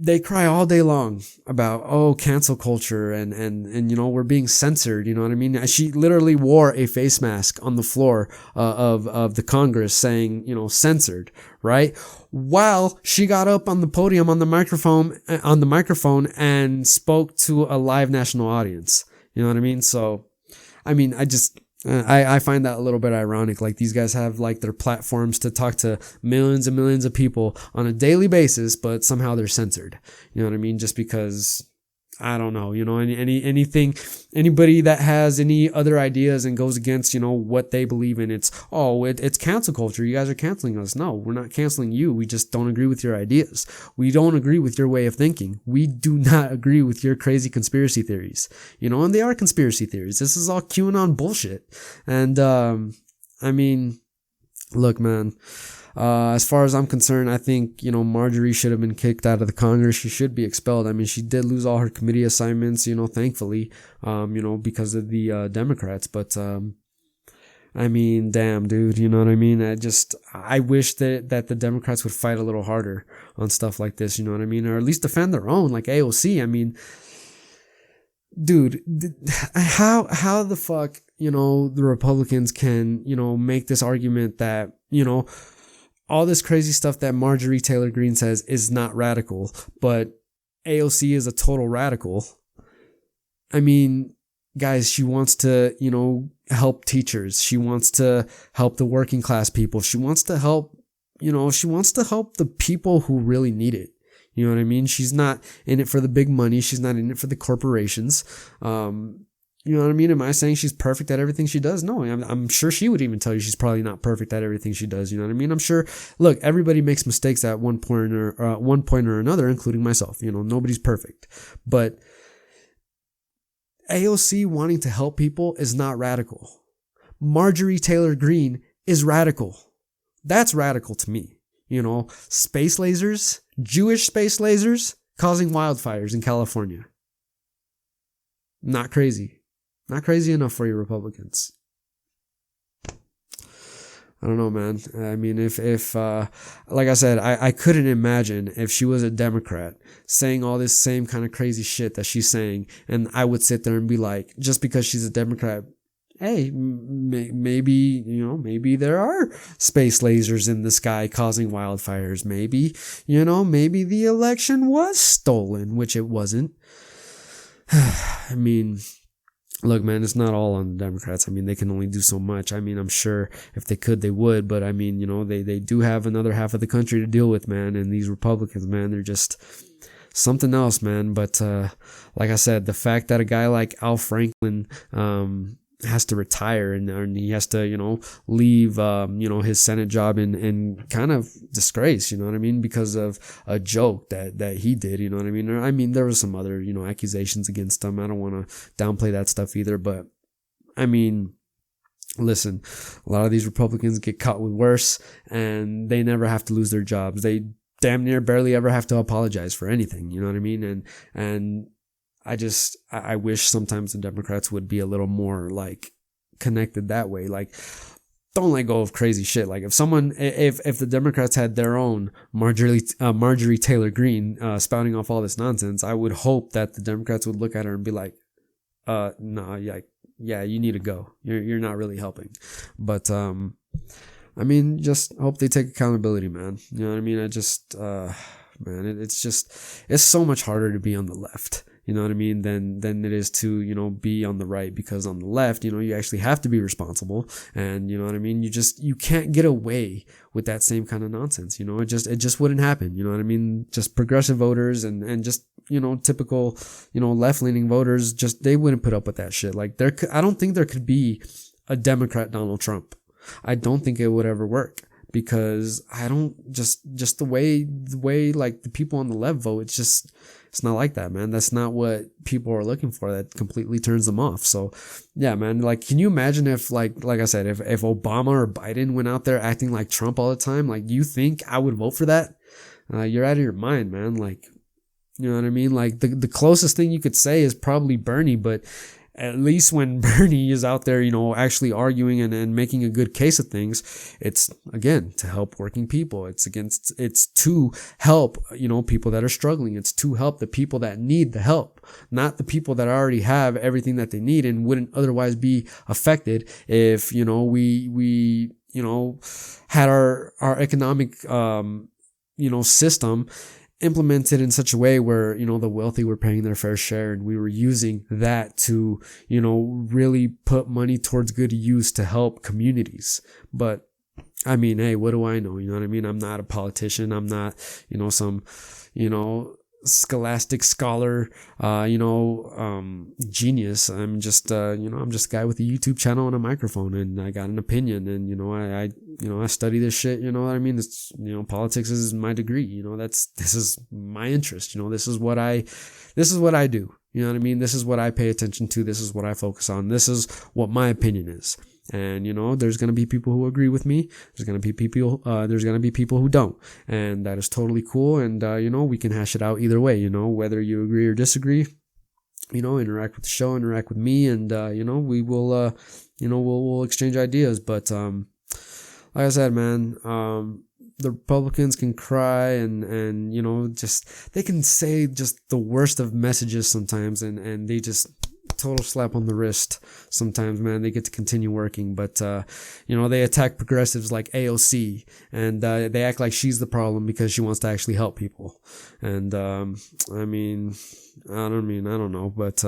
they cry all day long about, oh, cancel culture and, you know, we're being censored. You know what I mean? She literally wore a face mask on the floor of the Congress saying, you know, censored, right? While she got up on the podium on the microphone and spoke to a live national audience. You know what I mean? So, I mean, I find that a little bit ironic. Like, these guys have like their platforms to talk to millions and millions of people on a daily basis, but somehow they're censored. You know what I mean? Just because, I don't know, you know, anybody that has any other ideas and goes against, you know, what they believe in, it's cancel culture. You guys are canceling us. No, we're not canceling you. We just don't agree with your ideas. We don't agree with your way of thinking. We do not agree with your crazy conspiracy theories, you know, and they are conspiracy theories. This is all QAnon bullshit. And, I mean, look, man, as far as I'm concerned, I think, you know, Marjorie should have been kicked out of the Congress. She should be expelled. I mean, she did lose all her committee assignments, you know, thankfully, you know, because of the Democrats. But, I mean, damn, dude, you know what I mean? I wish that the Democrats would fight a little harder on stuff like this, you know what I mean? Or at least defend their own, like AOC. I mean, dude, how the fuck, you know, the Republicans can, you know, make this argument that, you know, all this crazy stuff that Marjorie Taylor Greene says is not radical, but AOC is a total radical. I mean, guys, she wants to, you know, help teachers. She wants to help the working class people. She wants to help, you know, she wants to help the people who really need it. You know what I mean? She's not in it for the big money. She's not in it for the corporations. You know what I mean? Am I saying she's perfect at everything she does? No, I'm sure she would even tell you she's probably not perfect at everything she does. You know what I mean? I'm sure, look, everybody makes mistakes at one point or another, including myself. You know, nobody's perfect. But AOC wanting to help people is not radical. Marjorie Taylor Greene is radical. That's radical to me. You know, space lasers, Jewish space lasers causing wildfires in California. Not crazy. Not crazy enough for you Republicans. I don't know, man. I mean, if like I said, I couldn't imagine if she was a Democrat saying all this same kind of crazy shit that she's saying, and I would sit there and be like, just because she's a Democrat, hey, maybe, you know, maybe there are space lasers in the sky causing wildfires. Maybe, you know, maybe the election was stolen, which it wasn't. I mean, look, man, it's not all on the Democrats. I mean, they can only do so much. I mean, I'm sure if they could, they would. But I mean, you know, they do have another half of the country to deal with, man. And these Republicans, man, they're just something else, man. But like I said, the fact that a guy like Al Franken has to retire and he has to, you know, leave, you know, his Senate job in kind of disgrace, you know what I mean? Because of a joke that he did, you know what I mean? Or, I mean, there was some other, you know, accusations against him. I don't want to downplay that stuff either, but I mean, listen, a lot of these Republicans get caught with worse and they never have to lose their jobs. They damn near barely ever have to apologize for anything, you know what I mean? And I wish sometimes the Democrats would be a little more like connected that way. Like, don't let go of crazy shit. Like if the Democrats had their own Marjorie Taylor Greene spouting off all this nonsense, I would hope that the Democrats would look at her and be like, nah, yeah, you need to go. You're not really helping. But I mean, just hope they take accountability, man. You know what I mean? Man, it's so much harder to be on the left. You know what I mean? Than it is to, be on the right, because on the left, you actually have to be responsible, and you know what I mean? You can't get away with that same kind of nonsense. It just wouldn't happen. You know what I mean? Just progressive voters and just, typical, left-leaning voters, they wouldn't put up with that shit. Like I don't think there could be a Democrat Donald Trump. I don't think it would ever work, because I don't just the way like the people on the left vote, it's not like that, man. That's not what people are looking for. That completely turns them off. So yeah, man, like, can you imagine if like I said, if Obama or Biden went out there acting like Trump all the time? Like, you think I would vote for that? You're out of your mind, man. Like, you know what I mean? Like the closest thing you could say is probably Bernie, but at least when Bernie is out there, actually arguing and making a good case of things, it's, again, to help working people. It's to help, people that are struggling. It's to help the people that need the help, not the people that already have everything that they need and wouldn't otherwise be affected if, we had our economic, system implemented in such a way where, the wealthy were paying their fair share, and we were using that to, really put money towards good use to help communities. But I mean, hey, what do I know? You know what I mean? I'm not a politician. I'm not, some, scholastic scholar, genius. I'm just, I'm just a guy with a YouTube channel and a microphone, and I got an opinion, and, I study this shit, you know what I mean? It's, politics is my degree, this is my interest, this is what I do. You know what I mean? This is what I pay attention to. This is what I focus on. This is what my opinion is. And, there's going to be people who agree with me. There's going to be people who don't. And that is totally cool. And, we can hash it out either way, whether you agree or disagree, interact with the show, interact with me. And, we will, we'll exchange ideas. But, like I said, man, the Republicans can cry and, they can say just the worst of messages sometimes. And they just total slap on the wrist sometimes, man. They get to continue working, but they attack progressives like AOC, and they act like she's the problem because she wants to actually help people. And I don't know, but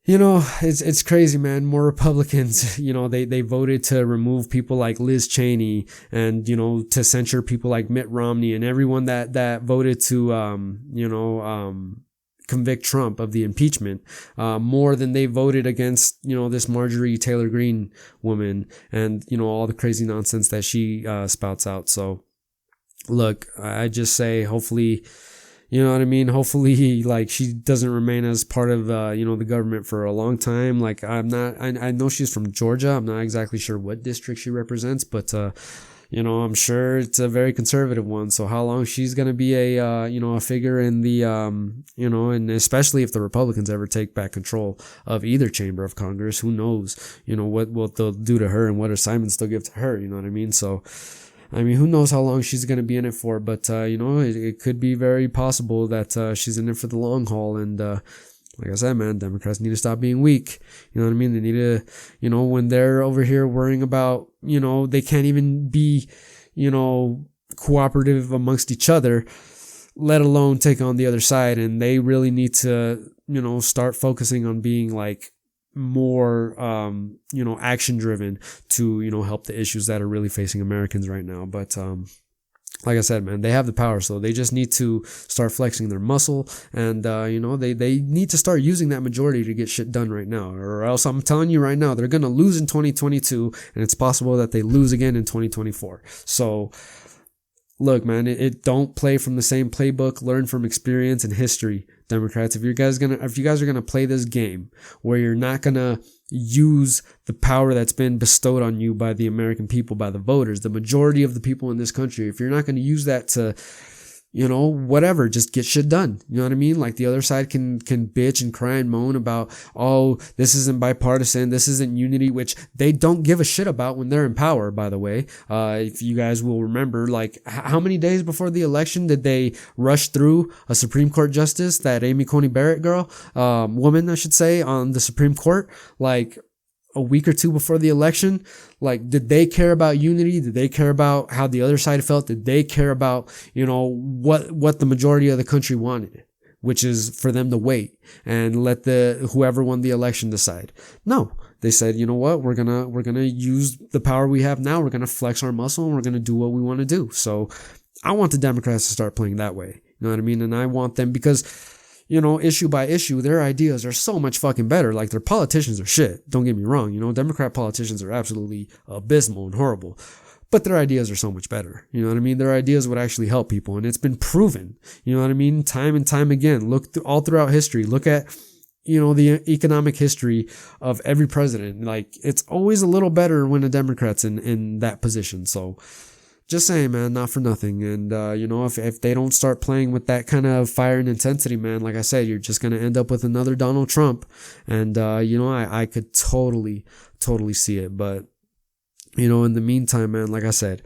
it's crazy, man. More Republicans, they voted to remove people like Liz Cheney, and to censure people like Mitt Romney, and everyone that voted to convict Trump of the impeachment, more than they voted against, this Marjorie Taylor Greene woman, and, all the crazy nonsense that she spouts out. So look, I just say, hopefully, hopefully, like, she doesn't remain as part of, the government for a long time. Like, I know she's from Georgia. I'm not exactly sure what district she represents, but, I'm sure it's a very conservative one. So how long she's going to be a figure in the, and especially if the Republicans ever take back control of either chamber of Congress, who knows, what they'll do to her and what assignments they'll give to her. You know what I mean? So, who knows how long she's going to be in it for, but, it could be very possible that, she's in it for the long haul. And, like I said, man, Democrats need to stop being weak. You know what I mean? They need to, when they're over here worrying about, they can't even be, cooperative amongst each other, let alone take on the other side. And they really need to, start focusing on being like more, action driven to, help the issues that are really facing Americans right now. But, like I said, man, they have the power, so they just need to start flexing their muscle, and, they need to start using that majority to get shit done right now, or else I'm telling you right now, they're going to lose in 2022, and it's possible that they lose again in 2024. So, look, man, it don't play from the same playbook, learn from experience and history, Democrats. If you guys are going to play this game where you're not going to use the power that's been bestowed on you by the American people, by the voters, the majority of the people in this country, if you're not going to use that to whatever, just get shit done. You know what I mean? Like, the other side can bitch and cry and moan about, oh, this isn't bipartisan, this isn't unity, which they don't give a shit about when they're in power, by the way. If you guys will remember, like, how many days before the election did they rush through a Supreme Court justice, that Amy Coney Barrett woman, I should say, on the Supreme Court? Like, a week or two before the election. Like, did they care about unity? Did they care about how the other side felt? Did they care about, what the majority of the country wanted, which is for them to wait and let whoever won the election decide? No, they said, you know what, we're gonna use the power we have now. We're gonna flex our muscle and we're gonna do what we want to do. So I want the Democrats to start playing that way. You know what I mean? And I want them, because issue by issue, their ideas are so much fucking better. Like, their politicians are shit. Don't get me wrong. Democrat politicians are absolutely abysmal and horrible, but their ideas are so much better. You know what I mean? Their ideas would actually help people, and it's been proven. You know what I mean? Time and time again. Look all throughout history. Look at, the economic history of every president. Like, it's always a little better when a Democrat's in that position. So, just saying, man, not for nothing. And, if they don't start playing with that kind of fire and intensity, man, like I said, you're just going to end up with another Donald Trump. And, I could totally see it. But, in the meantime, man, like I said,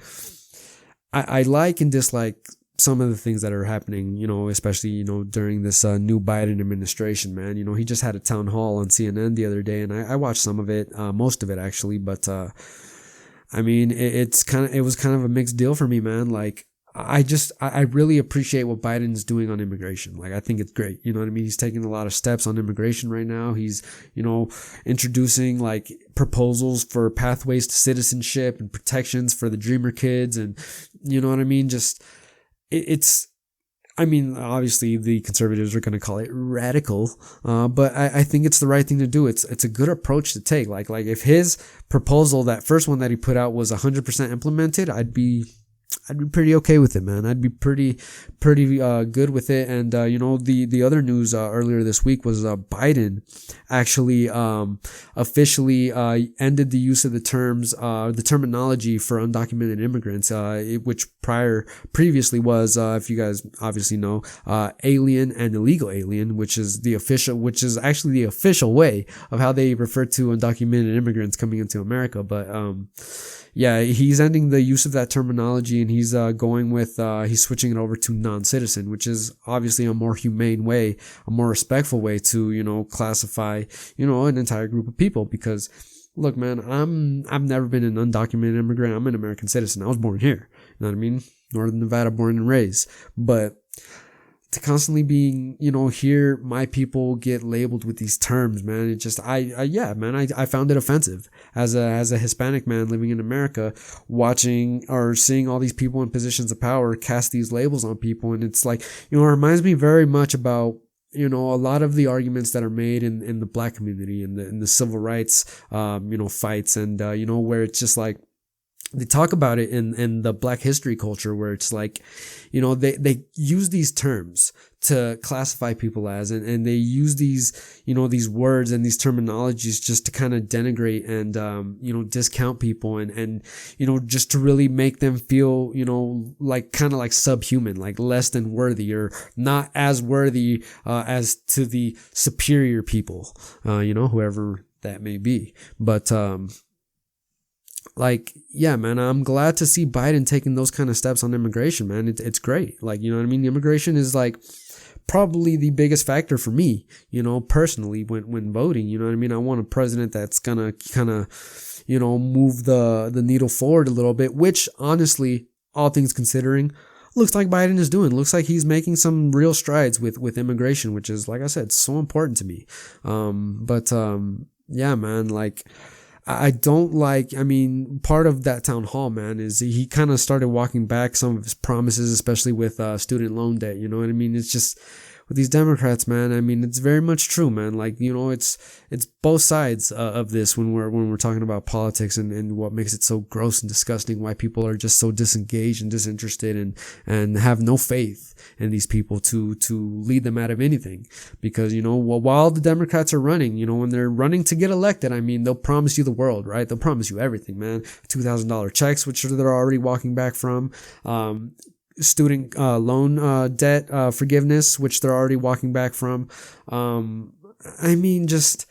I like and dislike some of the things that are happening, especially, during this new Biden administration, man. He just had a town hall on CNN the other day, and I watched some of it, most of it actually, but, I mean, it was kind of a mixed deal for me, man. Like, I really appreciate what Biden's doing on immigration. Like, I think it's great. You know what I mean? He's taking a lot of steps on immigration right now. He's, introducing like proposals for pathways to citizenship and protections for the Dreamer kids. And you know what I mean? Just, obviously the conservatives are going to call it radical, but I think it's the right thing to do. It's a good approach to take. Like if his proposal, that first one that he put out, was 100% implemented, I'd be pretty okay with it, man. I'd be pretty good with it. And the other news earlier this week was Biden actually officially ended the use of the terminology for undocumented immigrants, which previously was, if you guys obviously know, alien and illegal alien, which is actually the official way of how they refer to undocumented immigrants coming into America. But yeah, he's ending the use of that terminology, and he's he's switching it over to non-citizen, which is obviously a more humane way, a more respectful way to, classify, an entire group of people. Because look, man, I've never been an undocumented immigrant. I'm an American citizen. I was born here. You know what I mean? Northern Nevada, born and raised. But to constantly being, hear my people get labeled with these terms, man, it just, I found it offensive as a Hispanic man living in America, watching or seeing all these people in positions of power cast these labels on people. And it's like, it reminds me very much about, a lot of the arguments that are made in the black community, in the civil rights, fights, and, where it's just like, they talk about it in the black history culture, where it's like, they use these terms to classify people as, and they use these, these words and these terminologies just to kind of denigrate and, discount people and, just to really make them feel, like kind of like subhuman, like less than worthy, or not as worthy, as to the superior people, whoever that may be. But, like, yeah, man, I'm glad to see Biden taking those kind of steps on immigration, man. It's great. Like, you know what I mean? Immigration is like probably the biggest factor for me, personally when voting. You know what I mean? I want a president that's gonna kind of, move the needle forward a little bit, which honestly, all things considering, looks like Biden is doing. Looks like he's making some real strides with immigration, which is, like I said, so important to me. Yeah, man, like, I don't like, part of that town hall, man, is he kind of started walking back some of his promises, especially with student loan debt. You know what I mean? It's just, with these Democrats, man, it's very much true, man. Like, it's both sides of this when we're talking about politics, and what makes it so gross and disgusting, why people are just so disengaged and disinterested and have no faith in these people to lead them out of anything. Because, while the Democrats are running, when they're running to get elected, they'll promise you the world, right? They'll promise you everything, man. $2,000 checks, which they're already walking back from. student loan debt forgiveness, which they're already walking back from. I mean, just,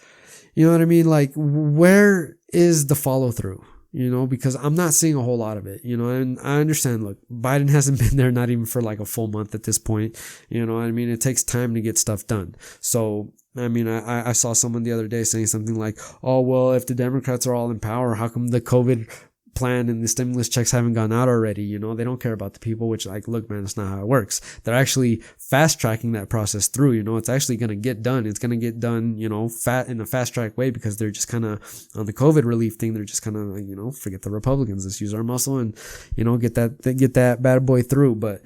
you know what I mean? Like, where is the follow through? Because I'm not seeing a whole lot of it, and I understand, look, Biden hasn't been there, not even for like a full month at this point. I mean, it takes time to get stuff done. So, I mean, I saw someone the other day saying something like, oh, well, if the Democrats are all in power, how come the COVID plan and the stimulus checks haven't gone out already? They don't care about the people, which, like, look, man, that's not how it works. They're actually fast tracking that process through. It's actually going to get done. It's going to get done, in a fast track way, because they're just kind of on the COVID relief thing. They're just kind of like, forget the Republicans. Let's use our muscle and, get that bad boy through. But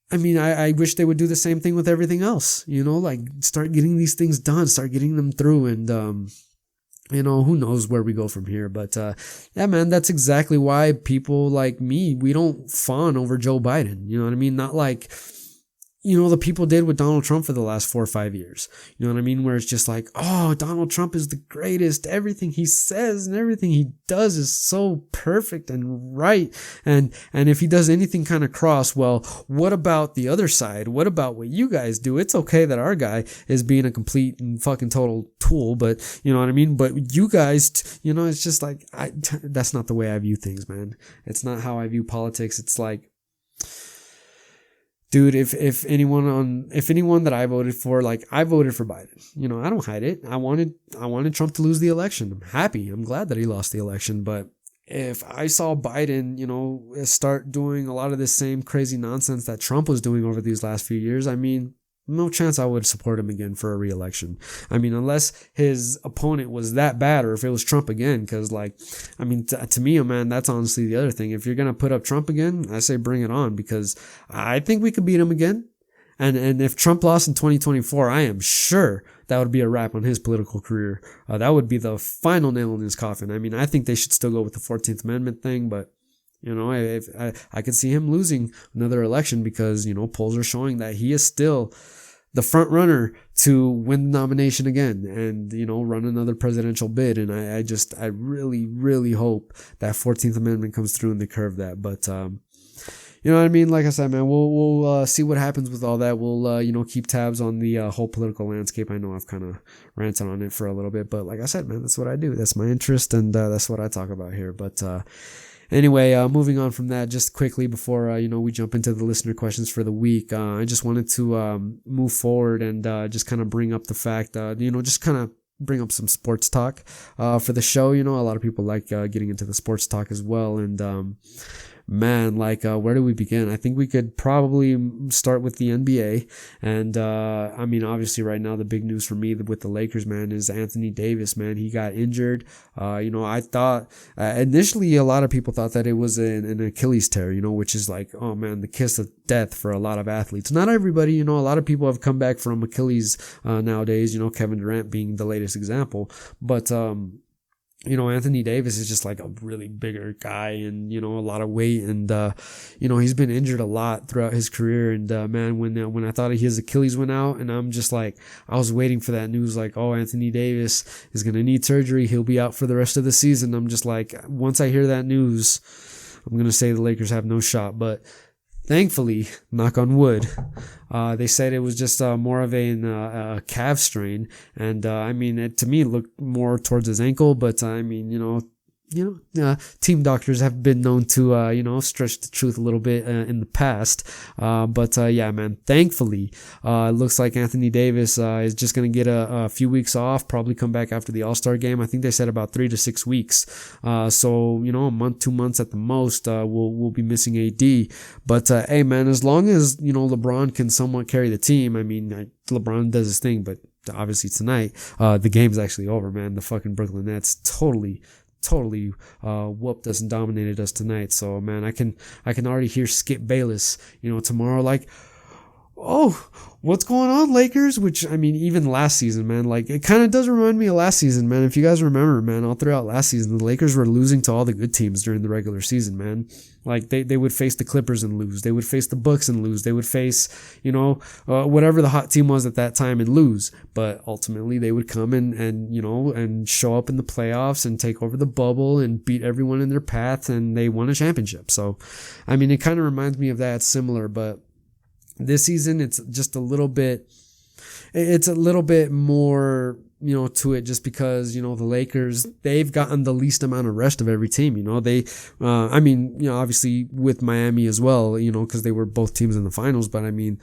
I mean, I wish they would do the same thing with everything else, like start getting these things done, start getting them through. And, who knows where we go from here. But, yeah, man, that's exactly why people like me, we don't fawn over Joe Biden. You know what I mean? Not like, the people did with Donald Trump for the last 4 or 5 years. You know what I mean? Where it's just like, oh, Donald Trump is the greatest. Everything he says and everything he does is so perfect and right. And if he does anything kind of cross, well, what about the other side? What about what you guys do? It's okay that our guy is being a complete and fucking total tool, but you know what I mean? But you guys, it's just like, that's not the way I view things, man. It's not how I view politics. It's like, dude, if anyone that I voted for, like, I voted for Biden. I don't hide it. I wanted Trump to lose the election. I'm happy. I'm glad that he lost the election. But if I saw Biden, start doing a lot of this same crazy nonsense that Trump was doing over these last few years, I mean, no chance I would support him again for a re-election. I mean, unless his opponent was that bad, or if it was Trump again, because, like, I mean, to me, man, that's honestly the other thing. If you're going to put up Trump again, I say bring it on, because I think we could beat him again. And if Trump lost in 2024, I am sure that would be a wrap on his political career. That would be the final nail in his coffin. I mean, I think they should still go with the 14th Amendment thing, but I could see him losing another election, because, polls are showing that he is still the front runner to win the nomination again and, run another presidential bid. And I really, really hope that 14th Amendment comes through and they curve that. But, you know what I mean? Like I said, man, we'll see what happens with all that. We'll, keep tabs on the whole political landscape. I know I've kind of ranted on it for a little bit, but like I said, man, that's what I do. That's my interest, and that's what I talk about here. But, anyway, moving on from that, just quickly before, we jump into the listener questions for the week, I just wanted to move forward and just kind of bring up the fact, just kind of bring up some sports talk for the show. A lot of people like getting into the sports talk as well. And man, like, where do we begin? I think we could probably start with the NBA. And, I mean, obviously right now the big news for me with the Lakers, man, is Anthony Davis, man. He got injured. I thought, initially a lot of people thought that it was an Achilles tear, which is like, oh man, the kiss of death for a lot of athletes. Not everybody, a lot of people have come back from Achilles, nowadays, Kevin Durant being the latest example. But, Anthony Davis is just like a really bigger guy and, a lot of weight. And, he's been injured a lot throughout his career. And, man, when I thought his Achilles went out, and I'm just like, I was waiting for that news, like, oh, Anthony Davis is going to need surgery. He'll be out for the rest of the season. I'm just like, once I hear that news, I'm going to say the Lakers have no shot. But thankfully, knock on wood, they said it was just more of a calf strain, and I mean, to me, it looked more towards his ankle. But I mean, team doctors have been known to stretch the truth a little bit in the past. But yeah, man, thankfully, it looks like Anthony Davis is just gonna get a few weeks off, probably come back after the All-Star game. I think they said about 3 to 6 weeks. So a month, 2 months at the most, we'll be missing AD. But hey, man, as long as LeBron can somewhat carry the team, I mean, LeBron does his thing, but obviously tonight, the game's actually over, man. The fucking Brooklyn Nets totally whooped us and dominated us tonight. So man, I can already hear Skip Bayless, tomorrow, like, oh, what's going on, Lakers? Which, I mean, even last season, man, like, it kind of does remind me of last season, man. If you guys remember, man, all throughout last season, the Lakers were losing to all the good teams during the regular season, man. Like, they would face the Clippers and lose. They would face the Bucks and lose. They would face, whatever the hot team was at that time and lose. But ultimately, they would come and show up in the playoffs and take over the bubble and beat everyone in their path, and they won a championship. So, I mean, it kind of reminds me of that. It's similar, but this season, it's just a little bit more, to it, just because, the Lakers, they've gotten the least amount of rest of every team. Obviously with Miami as well, because they were both teams in the finals. But I mean,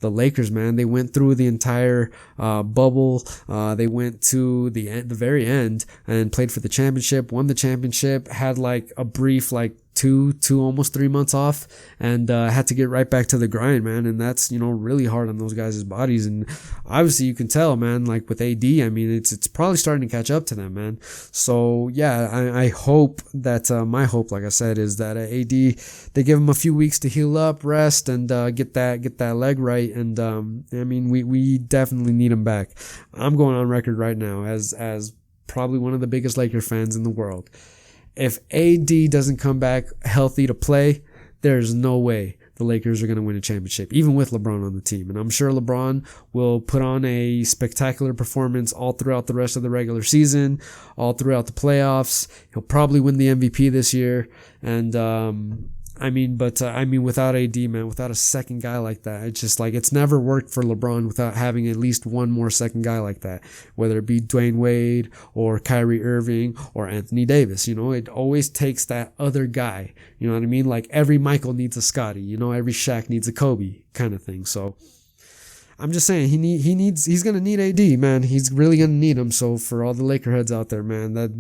the Lakers, man, they went through the entire bubble. They went to the very end and played for the championship, won the championship, had like a brief, like, two almost 3 months off, and had to get right back to the grind, man. And that's, really hard on those guys' bodies. And obviously you can tell, man, like with AD, I mean, it's probably starting to catch up to them, man. So yeah, I hope that, my hope, like I said, is that AD, they give him a few weeks to heal up, rest, and get that leg right. And I mean, we definitely need him back. I'm going on record right now as probably one of the biggest Laker fans in the world. If AD doesn't come back healthy to play, there's no way the Lakers are going to win a championship, even with LeBron on the team. And I'm sure LeBron will put on a spectacular performance all throughout the rest of the regular season, all throughout the playoffs. He'll probably win the MVP this year. And, without AD, man, without a second guy like that, it's just like, it's never worked for LeBron without having at least one more second guy like that, whether it be Dwayne Wade or Kyrie Irving or Anthony Davis. It always takes that other guy. You know what I mean? Like every Michael needs a Scottie, every Shaq needs a Kobe kind of thing. So I'm just saying he's going to need AD, man. He's really going to need him. So for all the Laker heads out there, man, that,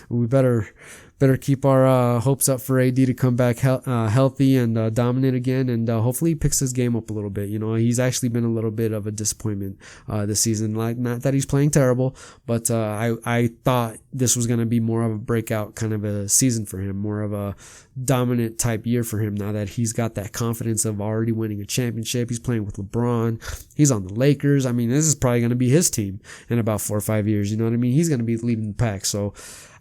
we better keep our hopes up for AD to come back healthy and dominant again, and hopefully he picks his game up a little bit. He's actually been a little bit of a disappointment this season. Like, not that he's playing terrible, but I thought this was going to be more of a breakout kind of a season for him, more of a dominant type year for him, now that he's got that confidence of already winning a championship. He's playing with LeBron. He's on the Lakers. I mean, this is probably going to be his team in about 4 or 5 years. You know what I mean? He's going to be leading the pack. So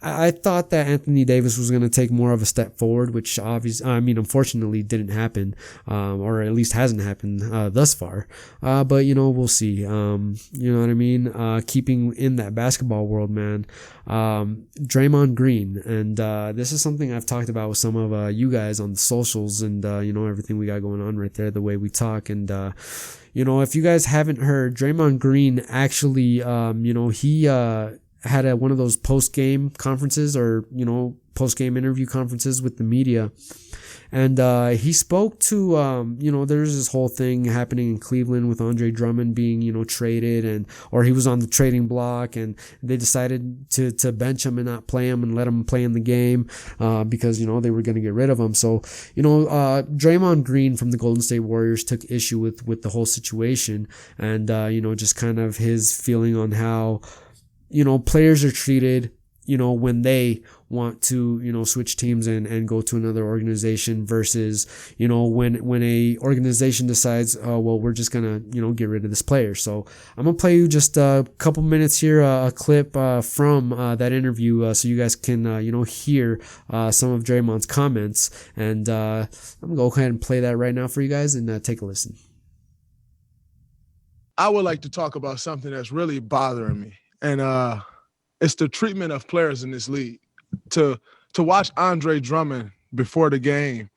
I thought that Anthony Davis was going to take more of a step forward, which unfortunately didn't happen, or at least hasn't happened thus far. But we'll see. You know what I mean? Keeping in that basketball world, man. Draymond Green, and this is something I've talked about with some of you guys on the socials, and everything we got going on right there, the way we talk, and if you guys haven't heard, Draymond Green actually, he had one of those post-game conferences, or post-game interview conferences with the media, and he spoke to there's this whole thing happening in Cleveland with Andre Drummond being traded, or he was on the trading block, and they decided to bench him and not play him and let him play in the game because they were going to get rid of him. So Draymond Green from the Golden State Warriors took issue with the whole situation, and just kind of his feeling on how players are treated, when they want to, switch teams and go to another organization, versus, when a organization decides, oh, well, we're just gonna, get rid of this player. So I'm gonna play you just a couple minutes here, a clip from that interview, so you guys can, hear some of Draymond's comments. And I'm gonna go ahead and play that right now for you guys, and take a listen. I would like to talk about something that's really bothering me. And it's the treatment of players in this league. To watch Andre Drummond before the game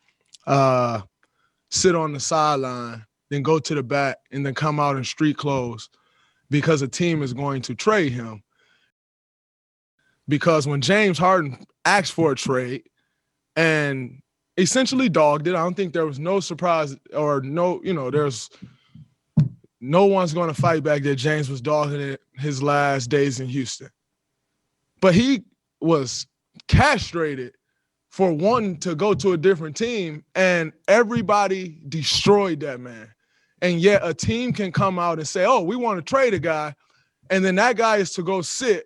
sit on the sideline, then go to the back, and then come out in street clothes because a team is going to trade him. Because when James Harden asked for a trade and essentially dogged it, I don't think there was no surprise, or there's no one's going to fight back that James was dogging it his last days in Houston. But he was castrated for wanting to go to a different team, and everybody destroyed that man. And yet a team can come out and say, oh, we want to trade a guy, and then that guy is to go sit.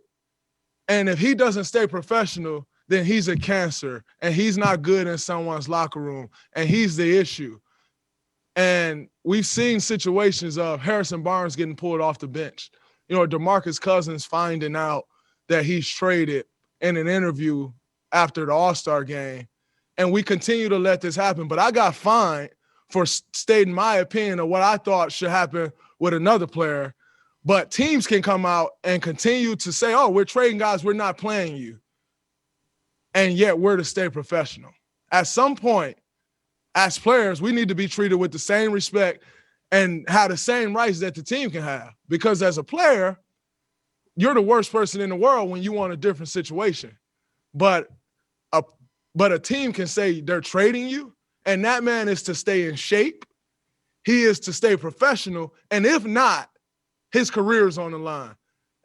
And if he doesn't stay professional, then he's a cancer, and he's not good in someone's locker room, and he's the issue. And we've seen situations of Harrison Barnes getting pulled off the bench. DeMarcus Cousins finding out that he's traded in an interview after the All-Star game. And we continue to let this happen. But I got fined for stating my opinion of what I thought should happen with another player. But teams can come out and continue to say, oh, we're trading guys, we're not playing you. And yet we're to stay professional. At some point, as players, we need to be treated with the same respect and have the same rights that the team can have. Because as a player, you're the worst person in the world when you want a different situation. But a team can say they're trading you, and that man is to stay in shape. He is to stay professional. And if not, his career is on the line.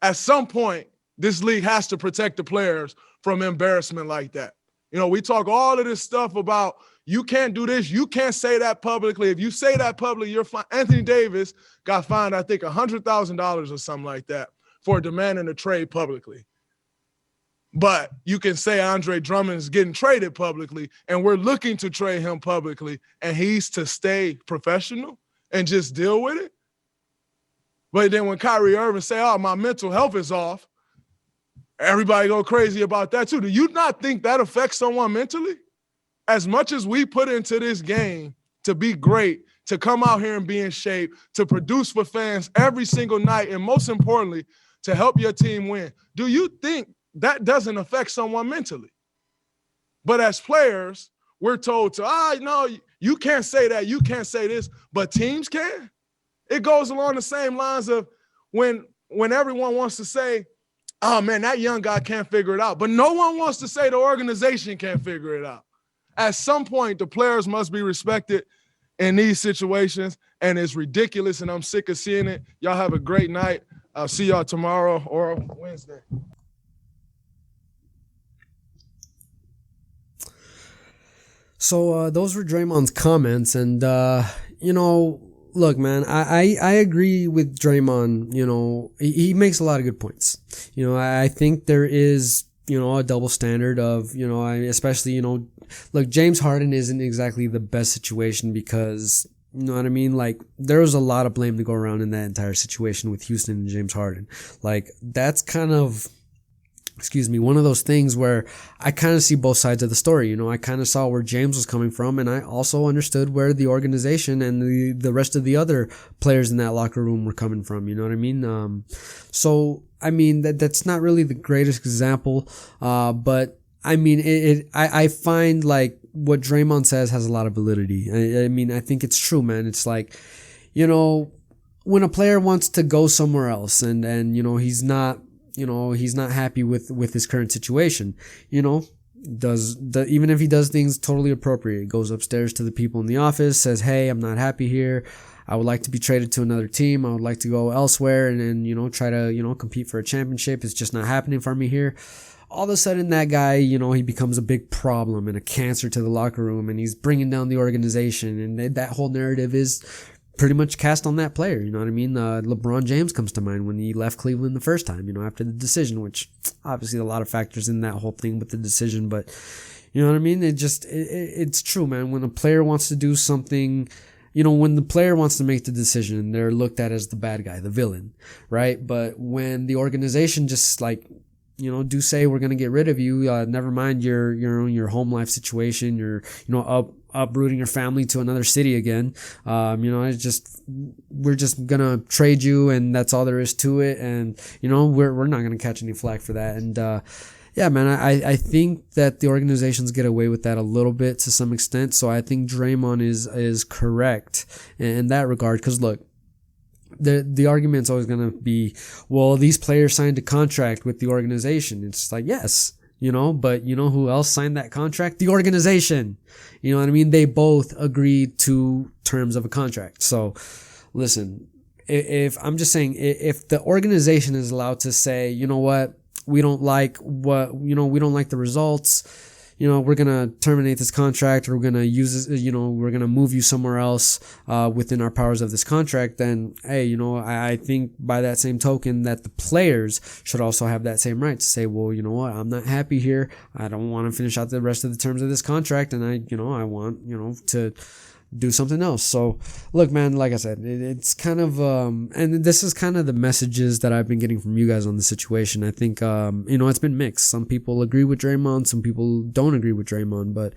At some point, this league has to protect the players from embarrassment like that. We talk all of this stuff about you can't do this, you can't say that publicly. If you say that publicly, you're fine. Anthony Davis got fined, I think, $100,000 or something like that for demanding a trade publicly. But you can say Andre Drummond is getting traded publicly, and we're looking to trade him publicly, and he's to stay professional and just deal with it. But then when Kyrie Irving say, oh, my mental health is off, everybody go crazy about that too. Do you not think that affects someone mentally? As much as we put into this game to be great, to come out here and be in shape, to produce for fans every single night, and most importantly, to help your team win, do you think that doesn't affect someone mentally? But as players, we're told to, no, you can't say that, you can't say this, but teams can. It goes along the same lines of when everyone wants to say, oh, man, that young guy can't figure it out. But no one wants to say the organization can't figure it out. At some point, the players must be respected in these situations, and it's ridiculous, and I'm sick of seeing it. Y'all have a great night. I'll see y'all tomorrow or Wednesday. So those were Draymond's comments, and, look, man, I agree with Draymond. He makes a lot of good points. I think there is, a double standard of, especially, look, James Harden isn't exactly the best situation because, you know what I mean? Like, there was a lot of blame to go around in that entire situation with Houston and James Harden. Like, that's kind of, one of those things where I kind of see both sides of the story. I kind of saw where James was coming from, and I also understood where the organization and the rest of the other players in that locker room were coming from. You know what I mean? So, I mean, that's not really the greatest example, but I mean, I find like what Draymond says has a lot of validity. I mean, I think it's true, man. It's like, when a player wants to go somewhere else and he's not happy with his current situation, even if he does things totally appropriate, goes upstairs to the people in the office, says, hey, I'm not happy here. I would like to be traded to another team. I would like to go elsewhere and try to, compete for a championship. It's just not happening for me here. All of a sudden that guy, he becomes a big problem and a cancer to the locker room, and he's bringing down the organization, and that whole narrative is pretty much cast on that player. You know what I mean? LeBron James comes to mind when he left Cleveland the first time, after the decision, which obviously a lot of factors in that whole thing with the decision, but you know what I mean? It's true, man. When a player wants to do something, when the player wants to make the decision, they're looked at as the bad guy, the villain, right? But when the organization just do say we're going to get rid of you, never mind your home life situation, you're, uprooting your family to another city again. We're just going to trade you, and that's all there is to it. And, we're not going to catch any flack for that. And, yeah, man, I think that the organizations get away with that a little bit to some extent. So I think Draymond is correct in that regard. Cause look, the argument's always going to be, well, these players signed a contract with the organization. It's like, yes, but who else signed that contract? The organization. You know what I mean? They both agreed to terms of a contract. So listen, if I'm just saying, if the organization is allowed to say, you know what, we don't like we don't like the results, we're going to terminate this contract, or we're going to use this, we're going to move you somewhere else, within our powers of this contract, then, hey, I think by that same token that the players should also have that same right to say, well, you know what, I'm not happy here. I don't want to finish out the rest of the terms of this contract. And I want, do something else. So look, man, like I said, it's kind of and this is kind of the messages that I've been getting from you guys on the situation. I think it's been mixed. Some people agree with Draymond, some people don't agree with Draymond, but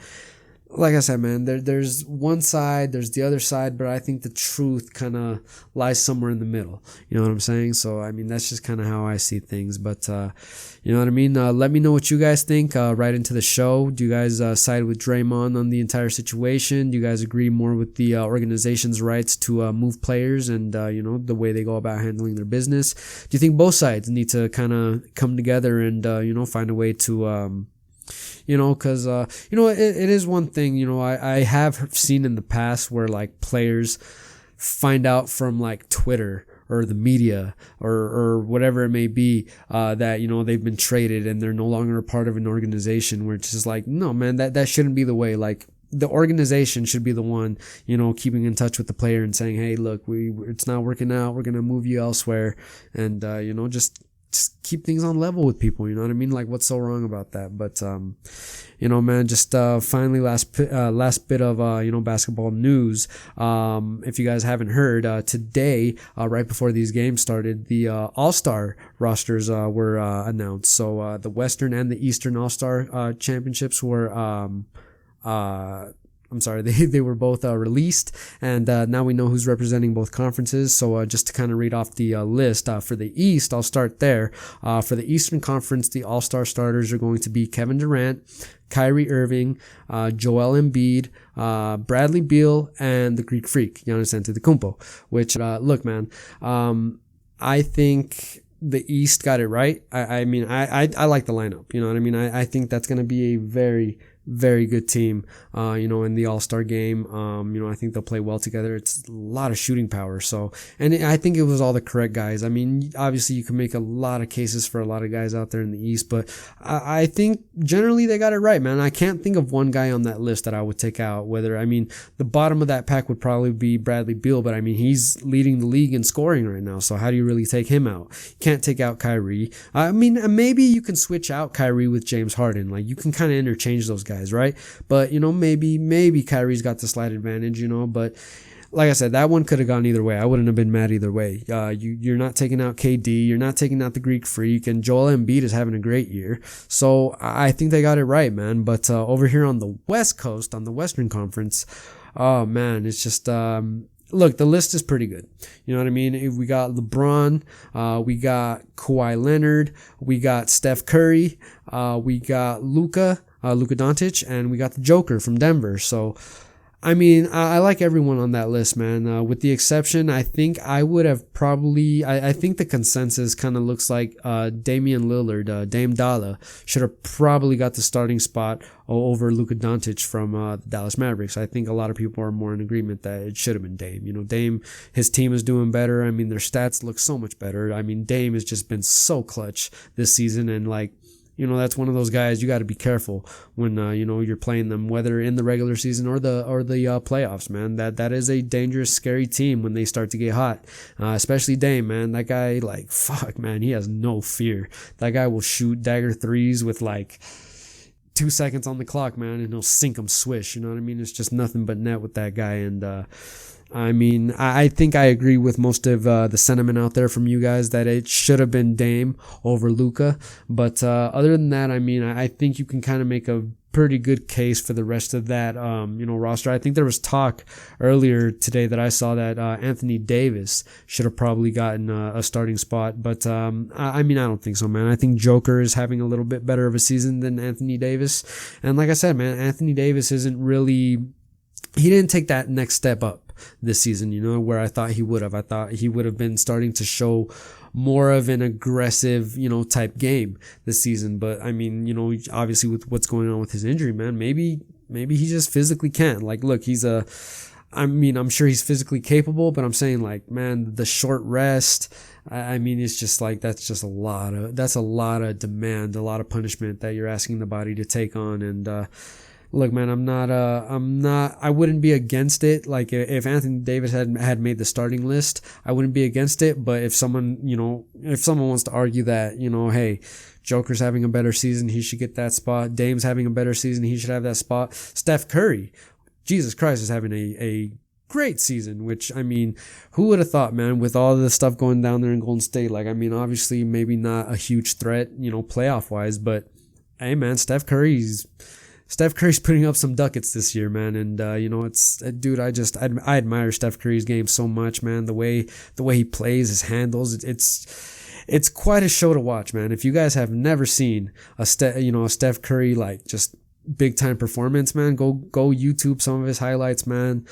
like I said, man, there's one side, there's the other side, but I think the truth kind of lies somewhere in the middle. You know what I'm saying? So, I mean, that's just kind of how I see things. But, you know what I mean? Let me know what you guys think right into the show. Do you guys side with Draymond on the entire situation? Do you guys agree more with the organization's rights to move players and, the way they go about handling their business? Do you think both sides need to kind of come together and, find a way to... because it is one thing, I have seen in the past where like players find out from like Twitter or the media or whatever it may be that they've been traded and they're no longer a part of an organization, where it's just like, no, man, that shouldn't be the way. Like, the organization should be the one, keeping in touch with the player and saying, hey, look, it's not working out, we're gonna move you elsewhere, and just keep things on level with people. You know what I mean? Like, what's so wrong about that? But man, just finally last bit of basketball news. If you guys haven't heard, today right before these games started, the All-Star rosters were announced. So the Western and the Eastern All-Star championships were they were both released, and now we know who's representing both conferences. So just to kind of read off the list, for the East, I'll start there. For the Eastern Conference, the All-Star starters are going to be Kevin Durant, Kyrie Irving, Joel Embiid, Bradley Beal, and the Greek Freak, Giannis Antetokounmpo. Which, look, man, I think the East got it right. I mean, I like the lineup. You know what I mean? I think that's going to be a very, very good team, in the All-Star game. I think they'll play well together. It's a lot of shooting power. So, and I think it was all the correct guys. I mean, obviously you can make a lot of cases for a lot of guys out there in the East, but I think generally they got it right, man. I can't think of one guy on that list that I would take out. The bottom of that pack would probably be Bradley Beal, but I mean, he's leading the league in scoring right now. So how do you really take him out? You can't take out Kyrie. I mean, maybe you can switch out Kyrie with James Harden. Like, you can kind of interchange those guys, right? But maybe Kyrie's got the slight advantage, but like I said, that one could have gone either way. I wouldn't have been mad either way. You're not taking out KD, you're not taking out the Greek Freak, and Joel Embiid is having a great year. So I think they got it right, man. But over here on the West Coast, on the Western Conference, oh man, it's just look, the list is pretty good. You know what I mean? We got LeBron, we got Kawhi Leonard, we got Steph Curry, we got Luka Doncic, and we got the Joker from Denver. So, I mean, I like everyone on that list, man. With the exception, I think I would have probably, I think the consensus kind of looks like Damian Lillard, Dame Dalla, should have probably got the starting spot over Luka Doncic from the Dallas Mavericks. I think a lot of people are more in agreement that it should have been Dame. Dame, his team is doing better. I mean, their stats look so much better. I mean, Dame has just been so clutch this season, and like, that's one of those guys you got to be careful when you're playing them, whether in the regular season or the playoffs, man. That is a dangerous, scary team when they start to get hot, especially Dame, man. That guy, like, fuck, man, he has no fear. That guy will shoot dagger threes with like 2 seconds on the clock, man, and he'll sink them swish. You know what I mean? It's just nothing but net with that guy. And I mean, I think I agree with most of the sentiment out there from you guys that it should have been Dame over Luka. But other than that, I mean, I think you can kind of make a pretty good case for the rest of that, roster. I think there was talk earlier today that I saw that Anthony Davis should have probably gotten a starting spot. But I mean, I don't think so, man. I think Joker is having a little bit better of a season than Anthony Davis. And like I said, man, Anthony Davis isn't really... He didn't take that next step up this season, where I thought he would have. I thought he would have been starting to show more of an aggressive, type game this season. But I mean, obviously with what's going on with his injury, man, maybe he just physically can't. Like, look, I'm sure he's physically capable, but I'm saying, like, man, the short rest, I mean, it's just like, that's a lot of demand, a lot of punishment that you're asking the body to take on. And, look, man, I wouldn't be against it. Like, if Anthony Davis had made the starting list, I wouldn't be against it. But if someone wants to argue that, hey, Joker's having a better season, he should get that spot. Dame's having a better season, he should have that spot. Steph Curry, Jesus Christ, is having a great season, which, I mean, who would have thought, man, with all the stuff going down there in Golden State? Like, I mean, obviously maybe not a huge threat, playoff wise, but hey, man, Steph Curry's putting up some ducats this year, man. And, dude, I admire Steph Curry's game so much, man. The way he plays, his handles, it's quite a show to watch, man. If you guys have never seen a Steph Curry, like, just big time performance, man, go YouTube some of his highlights, man.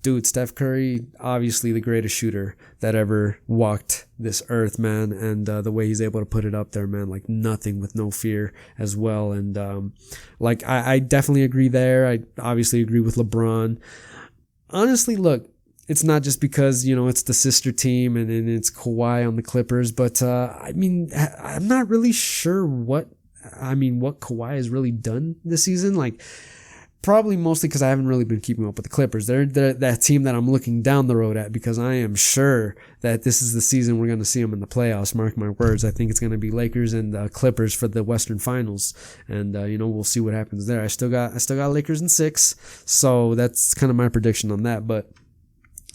Dude, Steph Curry, obviously the greatest shooter that ever walked this earth, man. And the way he's able to put it up there, man, like nothing, with no fear as well. And I definitely agree there. I obviously agree with LeBron. Honestly, look, it's not just because, it's the sister team and it's Kawhi on the Clippers, but I mean, I'm not really sure what Kawhi has really done this season. Like, probably mostly because I haven't really been keeping up with the Clippers. They're that team that I'm looking down the road at, because I am sure that this is the season we're going to see them in the playoffs. Mark my words. I think it's going to be Lakers and Clippers for the Western Finals, and we'll see what happens there. I still got Lakers in 6, so that's kind of my prediction on that. But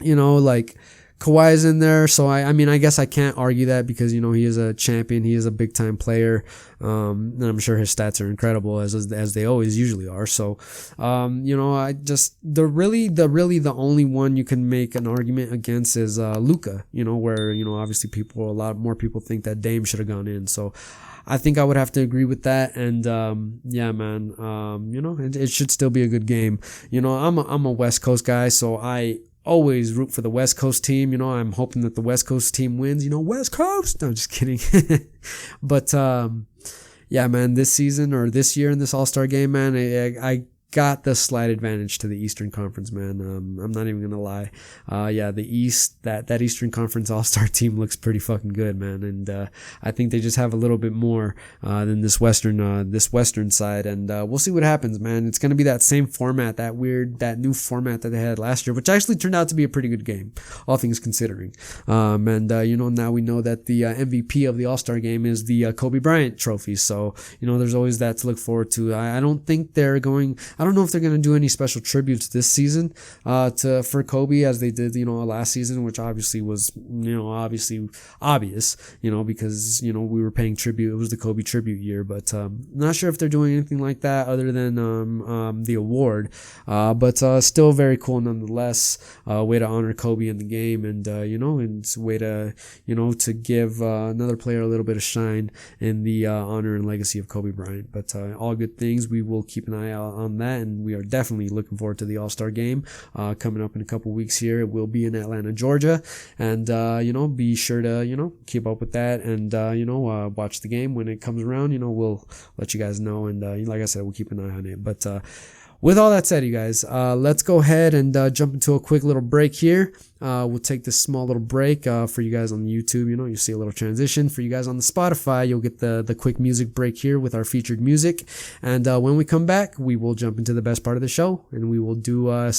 like, Kawhi's in there, so I mean, I guess I can't argue that, because, he is a champion, he is a big time player, and I'm sure his stats are incredible as they always usually are. So, I just, the only one you can make an argument against is Luka, where, obviously a lot more people think that Dame should have gone in. So I think I would have to agree with that. And yeah, man, it should still be a good game. I'm a West Coast guy, so I always root for the West Coast team. I'm hoping that the West Coast team wins. West Coast. No, I'm just kidding. But yeah, man, this season or this year in this All-Star game, man, I got the slight advantage to the Eastern Conference, man. I'm not even gonna lie. Yeah, the East, that Eastern Conference All-Star team looks pretty fucking good, man. And I think they just have a little bit more than this Western side. And we'll see what happens, man. It's gonna be that same format, that new format that they had last year, which actually turned out to be a pretty good game, all things considering. And now we know that the MVP of the All-Star game is the Kobe Bryant trophy. So there's always that to look forward to. I don't know if they're going to do any special tributes this season for Kobe, as they did, last season, which obviously was, obvious, because, we were paying tribute. It was the Kobe tribute year, but not sure if they're doing anything like that other than the award. But still very cool nonetheless. Way to honor Kobe in the game, and and way to to give another player a little bit of shine in the honor and legacy of Kobe Bryant. But all good things. We will keep an eye out on that, and we are definitely looking forward to the All-Star game coming up in a couple weeks here. It will be in Atlanta, Georgia, and be sure to keep up with that, and watch the game when it comes around. We'll let you guys know, and like I said, we'll keep an eye on it. But with all that said, you guys, let's go ahead and jump into a quick little break here. We'll take this small little break for you guys on the YouTube. You see a little transition. For you guys on the Spotify, you'll get the quick music break here with our featured music. And when we come back, we will jump into the best part of the show, and we will do a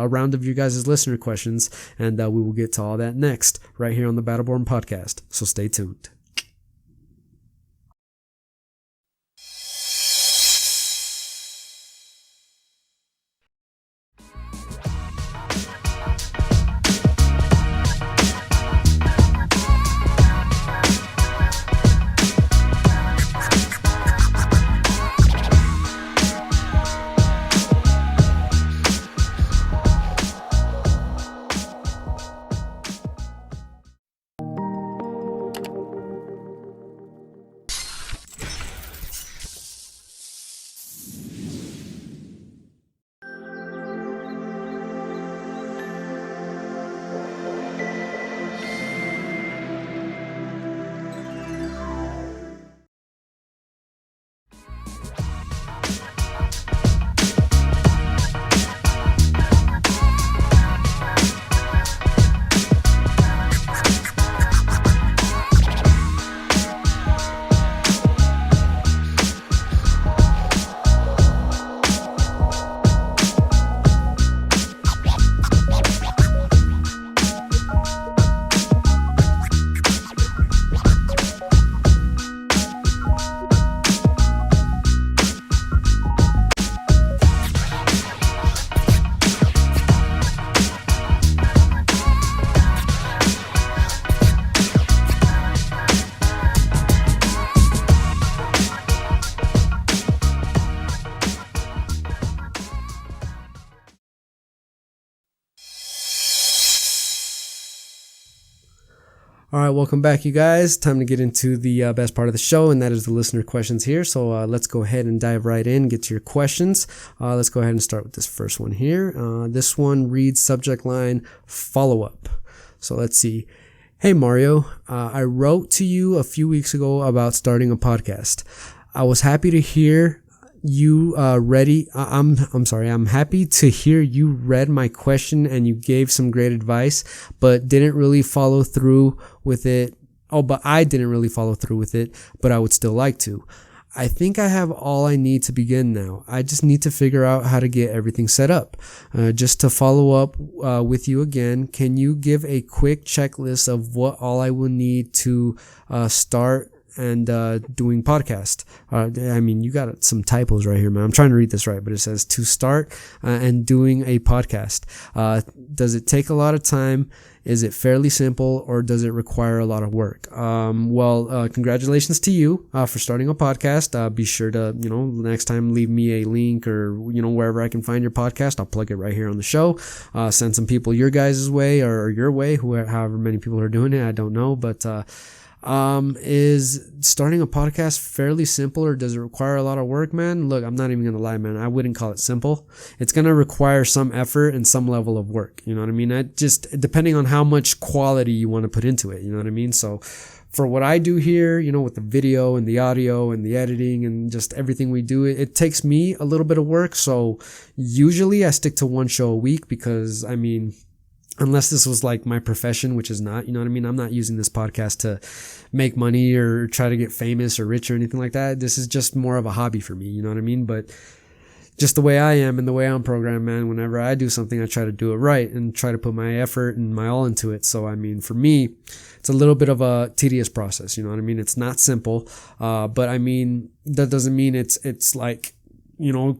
round of you guys' listener questions, and we will get to all that next right here on the Battleborn podcast. So stay tuned. All right, welcome back, you guys. Time to get into the best part of the show, and that is the listener questions here. So let's go ahead and dive right in, get to your questions. Let's go ahead and start with this first one here. This one reads subject line, follow-up. So let's see. Hey, Mario, I wrote to you a few weeks ago about starting a podcast. I was happy to hear you I'm happy to hear you read my question and you gave some great advice, but didn't really follow through with it. But I didn't really follow through with it, but I would still like to. I think I have all I need to begin now. I just need to figure out how to get everything set up. Just to follow up with you again, can you give a quick checklist of what all I will need to start and doing podcast? I mean, you got some typos right here, man. I'm trying to read this right, but it says to start and doing a podcast. Does it take a lot of time? Is it fairly simple, or does it require a lot of work? Congratulations to you for starting a podcast. Be sure to, next time leave me a link or, wherever I can find your podcast. I'll plug it right here on the show. Send some people your guys' way or your way, however many people are doing it. I don't know, but is starting a podcast fairly simple, or does it require a lot of work, man? Look, I'm not even gonna lie, man. I wouldn't call it simple. It's gonna require some effort and some level of work. You know what I mean? Depending on how much quality you want to put into it. You know what I mean? So for what I do here, with the video and the audio and the editing and just everything we do, it takes me a little bit of work. So usually I stick to one show a week because, unless this was like my profession, which is not, I'm not using this podcast to make money or try to get famous or rich or anything like that. This is just more of a hobby for me, you know what I mean? But just the way I am and the way I'm programmed, man, whenever I do something, I try to do it right and try to put my effort and my all into it. So, for me, it's a little bit of a tedious process, you know what I mean? It's not simple. But that doesn't mean it's like,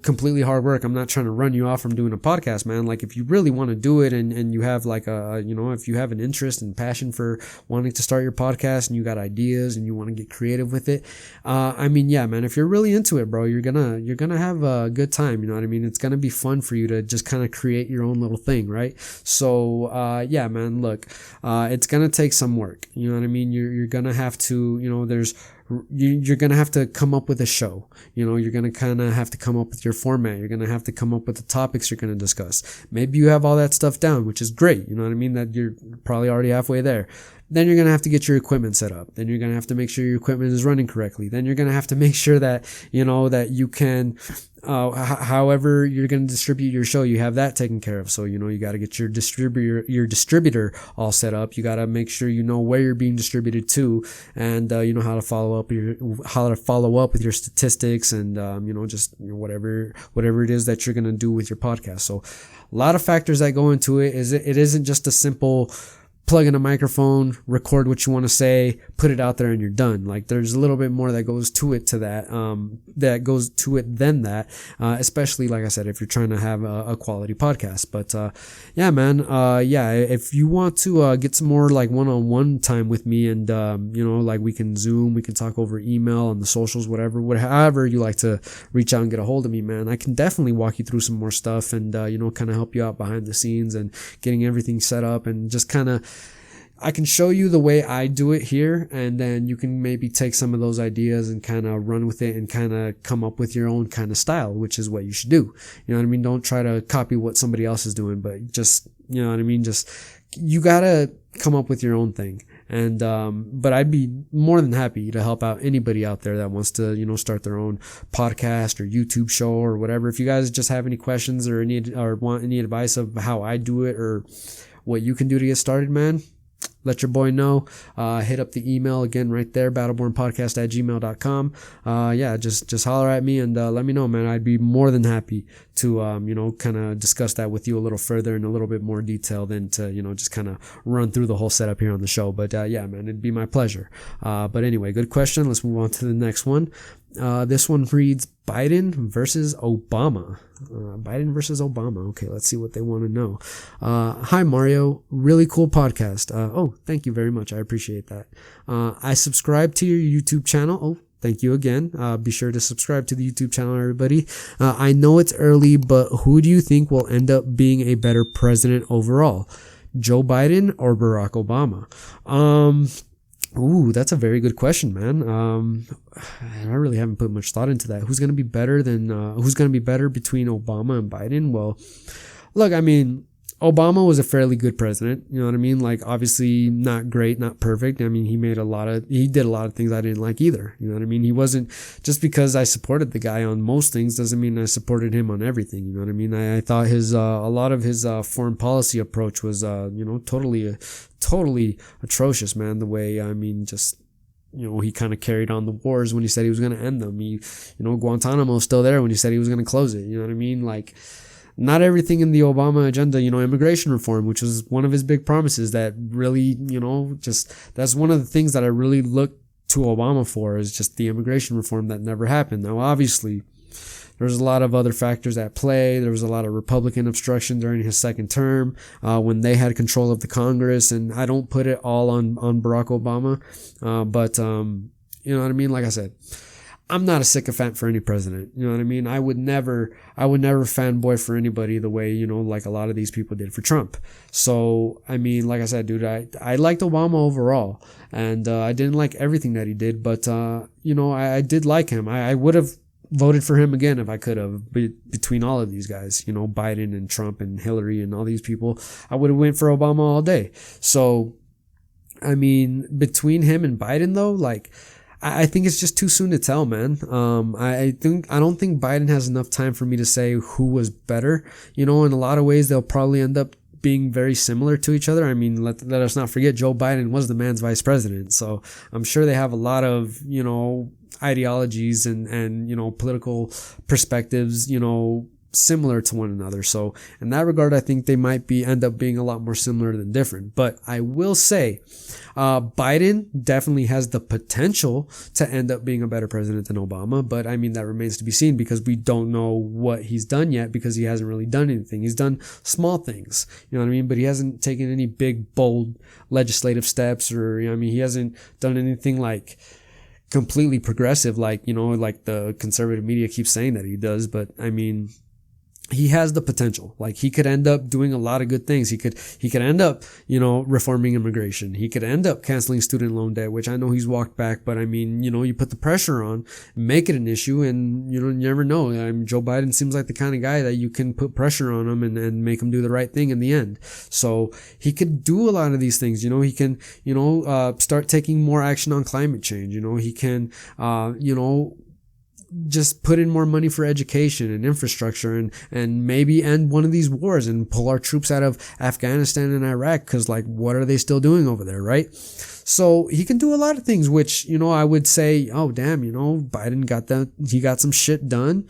completely hard work. I'm not trying to run you off from doing a podcast, man. Like, if you really want to do it and you have like if you have an interest and passion for wanting to start your podcast and you got ideas and you want to get creative with it, yeah, man, if you're really into it, bro, you're gonna have a good time. You know what I mean? It's gonna be fun for you to just kind of create your own little thing, right? So, yeah, man, look, it's gonna take some work. You know what I mean? You're gonna have to, you're going to have to come up with a show. You're going to kind of have to come up with your format. You're going to have to come up with the topics you're going to discuss. Maybe you have all that stuff down, which is great. You know what I mean? That you're probably already halfway there. Then you're going to have to get your equipment set up. Then you're going to have to make sure your equipment is running correctly. Then you're going to have to make sure that, that you can, however you're going to distribute your show, you have that taken care of. So, you got to get your distributor all set up. You got to make sure where you're being distributed to, and, how to follow up with your statistics and, whatever it is that you're going to do with your podcast. So a lot of factors that go into it. It isn't just a simple plug in a microphone, record what you want to say, put it out there, and you're done. Like, there's a little bit more that goes to it than that, especially, like I said, if you're trying to have a quality podcast. But, yeah, man, if you want to, get some more like one-on-one time with me and, like we can Zoom, we can talk over email on the socials, however you like to reach out and get a hold of me, man, I can definitely walk you through some more stuff and, kind of help you out behind the scenes and getting everything set up and just kind of, I can show you the way I do it here, and then you can maybe take some of those ideas and kind of run with it and kind of come up with your own kind of style, which is what you should do. You know what I mean? Don't try to copy what somebody else is doing, but just, you know what I mean? Just, you gotta come up with your own thing. And, but I'd be more than happy to help out anybody out there that wants to, start their own podcast or YouTube show or whatever. If you guys just have any questions or want any advice of how I do it or what you can do to get started, man, let your boy know. Hit up the email again right there, battlebornpodcast@gmail.com. Yeah, just holler at me and let me know, man. I'd be more than happy to, kind of discuss that with you a little further in a little bit more detail than to, just kind of run through the whole setup here on the show. But yeah, man, it'd be my pleasure. But anyway, good question. Let's move on to the next one. This one reads Biden versus Obama. Biden versus Obama. Okay, let's see what they want to know. Hi, Mario. Really cool podcast. Oh, thank you very much. I appreciate that. I subscribe to your YouTube channel. Oh, thank you again. Be sure to subscribe to the YouTube channel, everybody. I know it's early, but who do you think will end up being a better president overall? Joe Biden or Barack Obama? Ooh, that's a very good question, man. I really haven't put much thought into that. Who's going to be better between Obama and Biden? Well, look, I mean, Obama was a fairly good president. You know what I mean? Like, obviously not great, not perfect. I mean, he did a lot of things I didn't like either. You know what I mean? He wasn't, just because I supported the guy on most things doesn't mean I supported him on everything. You know what I mean? I thought a lot of his foreign policy approach was, totally atrocious, man. The way, I mean, just, he kind of carried on the wars when he said he was going to end them. Guantanamo's still there when he said he was going to close it. You know what I mean? Like, not everything in the Obama agenda, immigration reform, which was one of his big promises that really, that's one of the things that I really look to Obama for, is just the immigration reform that never happened. Now, obviously, there's a lot of other factors at play. There was a lot of Republican obstruction during his second term when they had control of the Congress. And I don't put it all on Barack Obama. But you know what I mean? Like I said, I'm not a sycophant for any president. You know what I mean? I would never fanboy for anybody the way, like a lot of these people did for Trump. So, I mean, like I said, dude, I liked Obama overall, and I didn't like everything that he did, but, I did like him. I would have voted for him again if I could have, between all of these guys, Biden and Trump and Hillary and all these people. I would have went for Obama all day. So, I mean, between him and Biden though, like, I think it's just too soon to tell, man. I don't think Biden has enough time for me to say who was better. In a lot of ways, they'll probably end up being very similar to each other. I mean, let us not forget, Joe Biden was the man's vice president. So I'm sure they have a lot of, ideologies and political perspectives, similar to one another. So in that regard, I think they might end up being a lot more similar than different. But I will say, Biden definitely has the potential to end up being a better president than Obama. But I mean, that remains to be seen, because we don't know what he's done yet, because he hasn't really done anything. He's done small things, you know what I mean? But he hasn't taken any big, bold legislative steps, or, he hasn't done anything like completely progressive, like, like the conservative media keeps saying that he does. But I mean, he has the potential. Like, he could end up doing a lot of good things. He could end up, reforming immigration. He could end up canceling student loan debt, which I know he's walked back, but I mean, you put the pressure on, make it an issue, and you never know. I mean, Joe Biden seems like the kind of guy that you can put pressure on him and make him do the right thing in the end. So he could do a lot of these things. He can, start taking more action on climate change. He can, just put in more money for education and infrastructure, and maybe end one of these wars and pull our troops out of Afghanistan and Iraq, because, like, what are they still doing over there, right? So he can do a lot of things, which, I would say, oh damn, Biden got some shit done.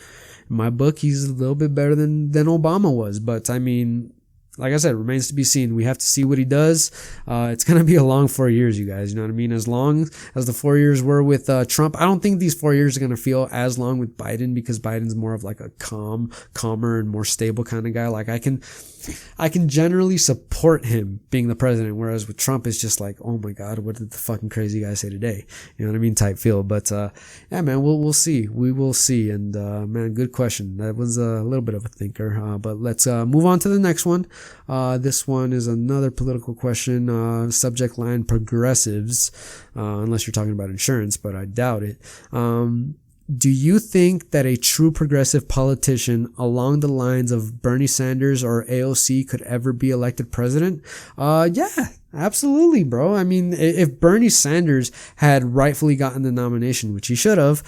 In my book, he's a little bit better than Obama was. But I mean, like I said, remains to be seen. We have to see what he does. It's going to be a long 4 years, you guys. You know what I mean? As long as the 4 years were with Trump, I don't think these 4 years are going to feel as long with Biden, because Biden's more of like a calmer and more stable kind of guy. Like, I can generally support him being the president, whereas with Trump, it's just like, oh my God, what did the fucking crazy guy say today? You know what I mean? Type feel. But yeah, man, we'll see. We will see. And man, good question. That was a little bit of a thinker. But let's move on to the next one. This one is another political question. Subject line: progressives. Unless you're talking about insurance, but I doubt it. Do you think that a true progressive politician along the lines of Bernie Sanders or AOC could ever be elected president? Yeah, absolutely, bro. I mean, if Bernie Sanders had rightfully gotten the nomination, which he should have,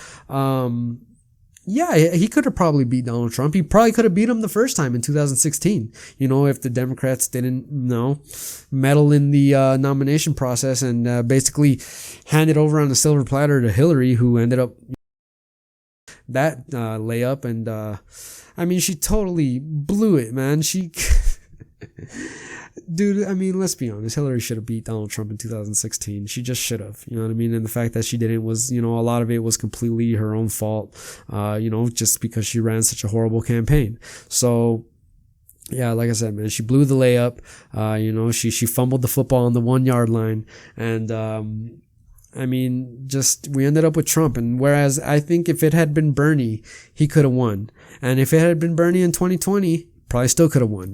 yeah, he could have probably beat Donald Trump. He probably could have beat him the first time in 2016. If the Democrats didn't, meddle in the nomination process and basically hand it over on a silver platter to Hillary, who ended up that layup. And I mean, she totally blew it, man. Dude, I mean, let's be honest. Hillary should have beat Donald Trump in 2016. She just should have, you know what I mean? And the fact that she didn't was, a lot of it was completely her own fault, just because she ran such a horrible campaign. So, yeah, like I said, man, she blew the layup. She fumbled the football on the 1 yard line. And, I mean, we ended up with Trump. And whereas I think if it had been Bernie, he could have won. And if it had been Bernie in 2020, probably still could have won.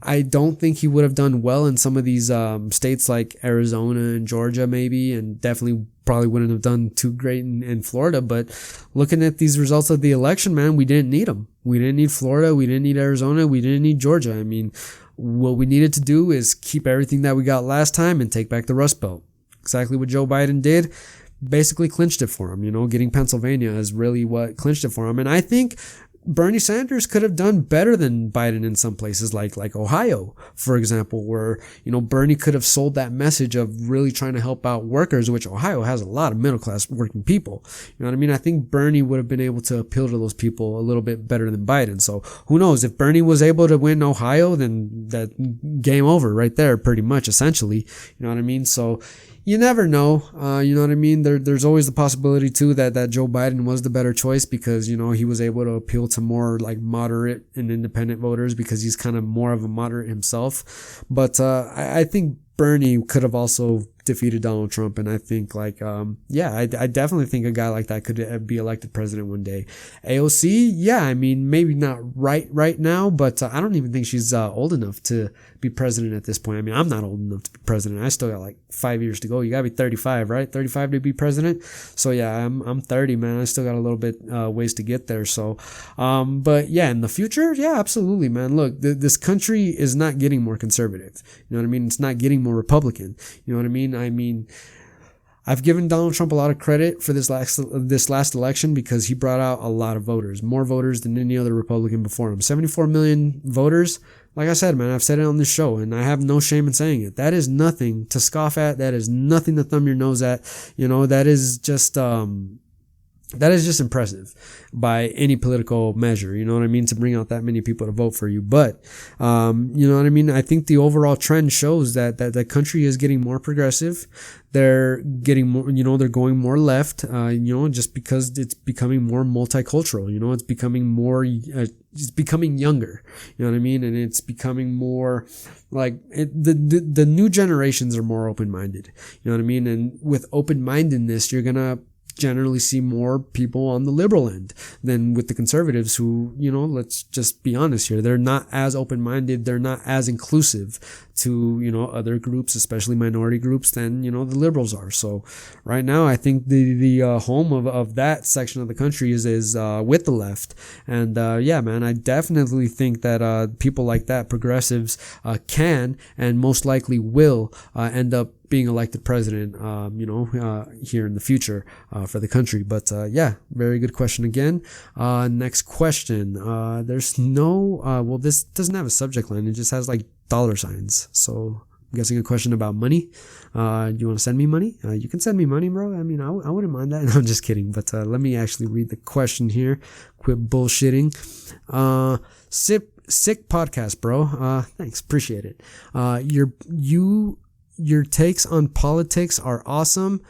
I don't think he would have done well in some of these states like Arizona and Georgia maybe, and definitely probably wouldn't have done too great in Florida. But looking at these results of the election, man, we didn't need them. We didn't need Florida. We didn't need Arizona. We didn't need Georgia. I mean, what we needed to do is keep everything that we got last time and take back the Rust Belt. Exactly what Joe Biden did. Basically clinched it for him. Getting Pennsylvania is really what clinched it for him. And I think Bernie Sanders could have done better than Biden in some places like Ohio, for example, where, Bernie could have sold that message of really trying to help out workers, which Ohio has a lot of middle class working people. You know what I mean? I think Bernie would have been able to appeal to those people a little bit better than Biden. So who knows? If Bernie was able to win Ohio, then that game over right there, pretty much, essentially. You know what I mean? So you never know. You know what I mean? There's always the possibility too that Joe Biden was the better choice because, he was able to appeal to more like moderate and independent voters because he's kind of more of a moderate himself. But, I think Bernie could have also defeated Donald Trump. And I think I definitely think a guy like that could be elected president one day. AOC, yeah, I mean, maybe not right now, but I don't even think she's old enough to be president at this point. I mean, I'm not old enough to be president. I still got like 5 years to go. You gotta be 35, right? 35 to be president. So yeah, I'm 30, man. I still got a little bit ways to get there. So, but yeah, in the future, yeah, absolutely, man. Look, this country is not getting more conservative. You know what I mean? It's not getting more Republican. You know what I mean? I've given Donald Trump a lot of credit for this last election because he brought out a lot of voters, more voters than any other Republican before him. 74 million voters. Like I said, man, I've said it on this show and I have no shame in saying it. That is nothing to scoff at. That is nothing to thumb your nose at. That is just impressive by any political measure. You know what I mean? To bring out that many people to vote for you. But, you know what I mean? I think the overall trend shows that the country is getting more progressive. They're getting more, they're going more left, just because it's becoming more multicultural. It's becoming more, it's becoming younger. You know what I mean? And it's becoming more like the new generations are more open-minded. You know what I mean? And with open-mindedness, you're going to generally see more people on the liberal end than with the conservatives who, let's just be honest here. They're not as open-minded. They're not as inclusive to, other groups, especially minority groups than, the liberals are. So right now, I think the home of that section of the country is with the left. And, yeah, man, I definitely think that, people like that, progressives, can and most likely will, end up being elected president, here in the future, for the country. But, yeah, very good question again. Next question. There's no, this doesn't have a subject line. It just has like dollar signs. So I'm guessing a question about money. Do you want to send me money? You can send me money, bro. I mean, I wouldn't mind that. No, I'm just kidding. But, let me actually read the question here. Quit bullshitting. Sick podcast, bro. Thanks. Appreciate it. Your takes on politics are awesome.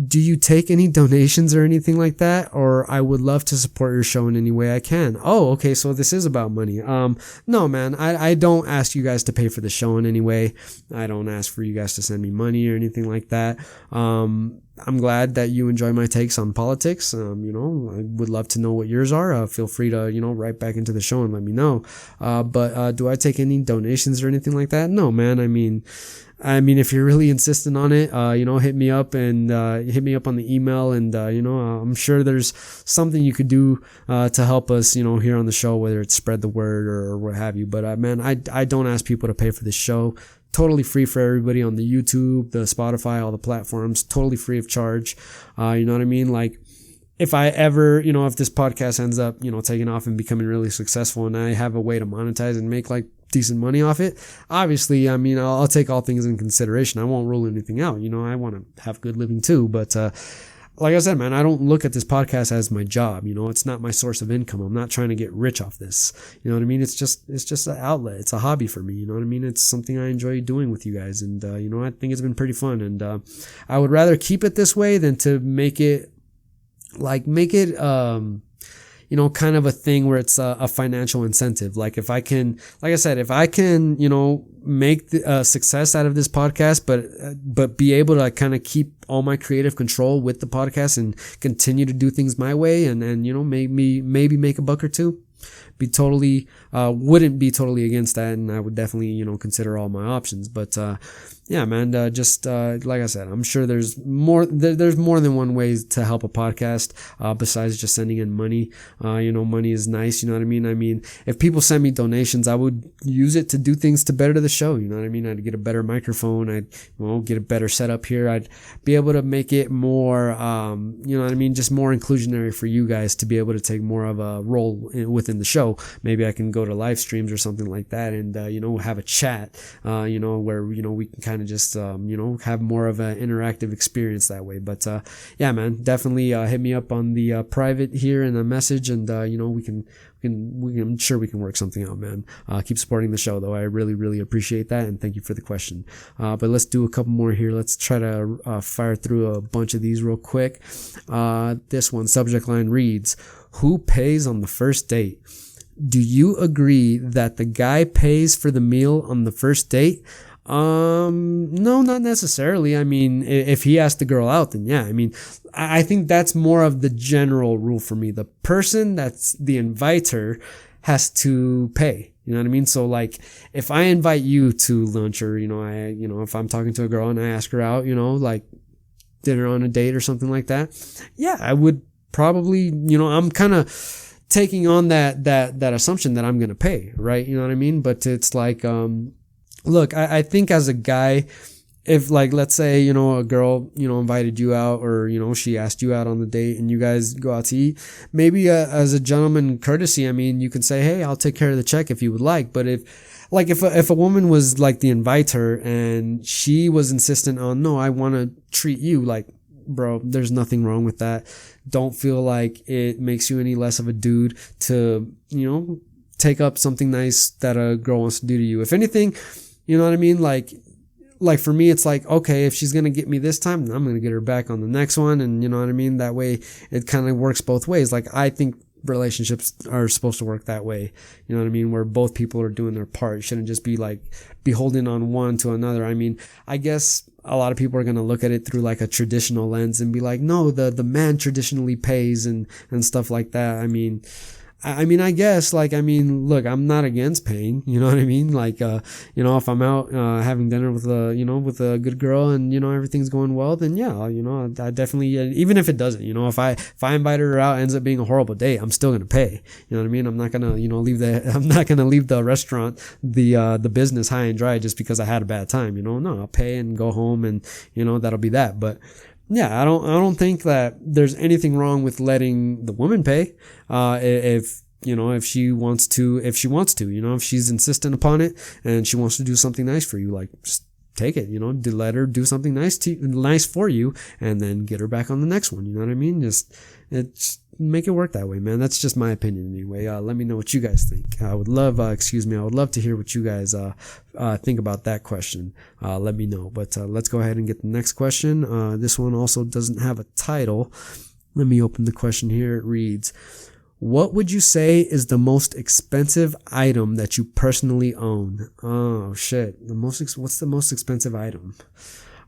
Do you take any donations or anything like that? Or I would love to support your show in any way I can. Oh, okay. So this is about money. No, man, I don't ask you guys to pay for the show in any way. I don't ask for you guys to send me money or anything like that. I'm glad that you enjoy my takes on politics. I would love to know what yours are. Feel free to, write back into the show and let me know. But do I take any donations or anything like that? No, man. I mean, if you're really insistent on it, hit me up and, hit me up on the email and, I'm sure there's something you could do, to help us, here on the show, whether it's spread the word or what have you. But, man, I don't ask people to pay for this show. Totally free for everybody on the YouTube, the Spotify, all the platforms, totally free of charge. You know what I mean? Like, if I ever, if this podcast ends up, taking off and becoming really successful and I have a way to monetize and make like decent money off it, obviously, I'll take all things in consideration. I won't rule anything out. I want to have good living too. But, like I said, man, I don't look at this podcast as my job. It's not my source of income. I'm not trying to get rich off this. You know what I mean? It's just an outlet. It's a hobby for me. You know what I mean? It's something I enjoy doing with you guys. And, I think it's been pretty fun. And, I would rather keep it this way than to make it, kind of a thing where it's a financial incentive. Like if I can, make a success out of this podcast, but be able to kind of keep all my creative control with the podcast and continue to do things my way and maybe make a buck or two. wouldn't be totally against that, and I would definitely, consider all my options. But yeah, man, like I said, I'm sure there's more than one way to help a podcast besides just sending in money. Money is nice, you know what I mean? I mean, if people send me donations, I would use it to do things to better the show, you know what I mean? I'd get a better microphone, I'd get a better setup here, I'd be able to make it more, you know what I mean, just more inclusionary for you guys to be able to take more of a role within the show. Maybe I can go to live streams or something like that and, have a chat, where, we can kind of just, have more of an interactive experience that way. But, yeah, man, definitely, hit me up on the, private here in a message, and, I'm sure we can work something out, man. Keep supporting the show though. I really, really appreciate that. And thank you for the question. But let's do a couple more here. Let's try to, fire through a bunch of these real quick. This one, subject line reads, who pays on the first date? Do you agree that the guy pays for the meal on the first date? No, not necessarily. I mean, if he asked the girl out, then yeah. I mean, I think that's more of the general rule for me. The person that's the inviter has to pay. You know what I mean? So like, if I invite you to lunch, or, if I'm talking to a girl and I ask her out, like dinner on a date or something like that, yeah, I would probably, I'm kind of taking on that assumption that I'm going to pay, right? You know what I mean? But it's like, look, I think as a guy, if like, let's say, a girl, invited you out, or, she asked you out on the date and you guys go out to eat, maybe as a gentleman courtesy, I mean, you can say, hey, I'll take care of the check if you would like. But if a woman was like the inviter and she was insistent on, no, I want to treat you, like, bro, there's nothing wrong with that. Don't feel like it makes you any less of a dude to, take up something nice that a girl wants to do to you. If anything, you know what I mean? Like for me, it's like, okay, if she's going to get me this time, then I'm going to get her back on the next one. And you know what I mean? That way it kind of works both ways. Like, I think relationships are supposed to work that way. You know what I mean? Where both people are doing their part. It shouldn't just be like beholden on one to another. I mean, I guess a lot of people are going to look at it through like a traditional lens and be like, no, the man traditionally pays and stuff like that. I guess, look, I'm not against paying, you know what I mean? Like, if I'm out, having dinner with a good girl and, everything's going well, then yeah, I definitely, even if it doesn't, if I invite her out, ends up being a horrible date, I'm still going to pay, you know what I mean? I'm not going to, I'm not going to leave the restaurant, the business high and dry just because I had a bad time, no, I'll pay and go home and, that'll be that. But yeah, I don't think that there's anything wrong with letting the woman pay, if she wants to, if she's insistent upon it and she wants to do something nice for you, like, just take it, let her do something nice for you, and then get her back on the next one. You know what I mean? Just make it work that way, man. That's just my opinion anyway. Let me know what you guys think. I would love to hear what you guys, think about that question. Let me know. But, let's go ahead and get the next question. This one also doesn't have a title. Let me open the question here. It reads, what would you say is the most expensive item that you personally own? Oh shit. What's the most expensive item?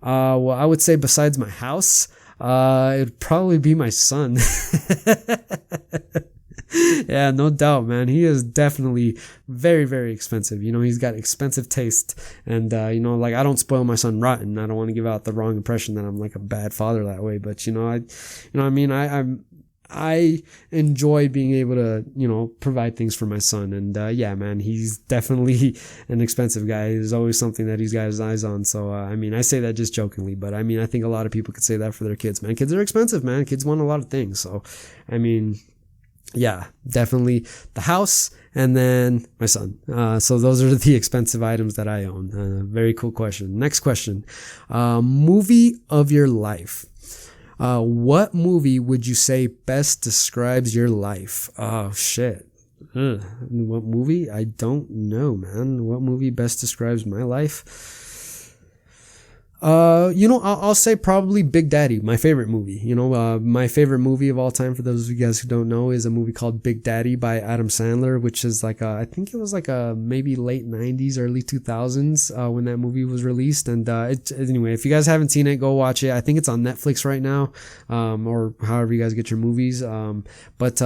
Well, I would say besides my house, it'd probably be my son. Yeah, no doubt, man. He is definitely very, very expensive. He's got expensive taste, and I don't spoil my son rotten. I don't want to give out the wrong impression that I'm like a bad father that way, but I enjoy being able to, provide things for my son. And, yeah, man, he's definitely an expensive guy. There's always something that he's got his eyes on. So, I say that just jokingly, but I think a lot of people could say that for their kids, man. Kids are expensive, man. Kids want a lot of things. So, yeah, definitely the house and then my son. So those are the expensive items that I own. Very cool question. Next question. Movie of your life. What movie would you say best describes your life? Oh shit. What movie? I don't know, man. What movie best describes my life? I'll say probably Big Daddy, my favorite movie. My favorite movie of all time, for those of you guys who don't know, is a movie called Big Daddy by Adam Sandler, which is like I think it was like maybe late 90s, early 2000s, when that movie was released. And, anyway, if you guys haven't seen it, go watch it. I think it's on Netflix right now, or however you guys get your movies. But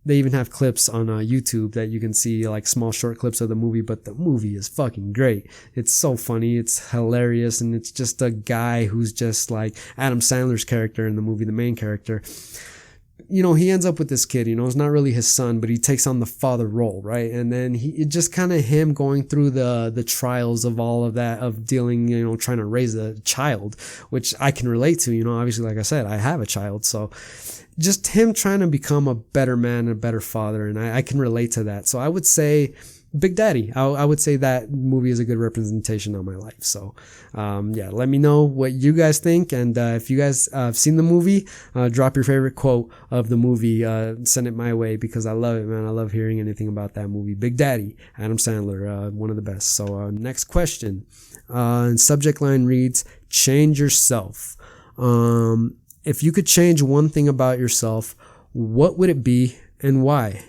they even have clips on YouTube that you can see, like small short clips of the movie, but the movie is fucking great. It's so funny, it's hilarious, and it's just a guy who's just like Adam Sandler's character in the movie, the main character. You know, he ends up with this kid, you know, it's not really his son, but he takes on the father role, right? And then it just kind of him going through the trials of all of that, of dealing, you know, trying to raise a child, which I can relate to, you know, obviously, like I said, I have a child. So just him trying to become a better man and a better father. And I can relate to that. So I would say Big Daddy. I would say that movie is a good representation of my life. So, yeah, let me know what you guys think. And if you guys have seen the movie, drop your favorite quote of the movie. Send it my way because I love it, man. I love hearing anything about that movie. Big Daddy, Adam Sandler, one of the best. So, next question. Subject line reads, change yourself. If you could change one thing about yourself, what would it be and why?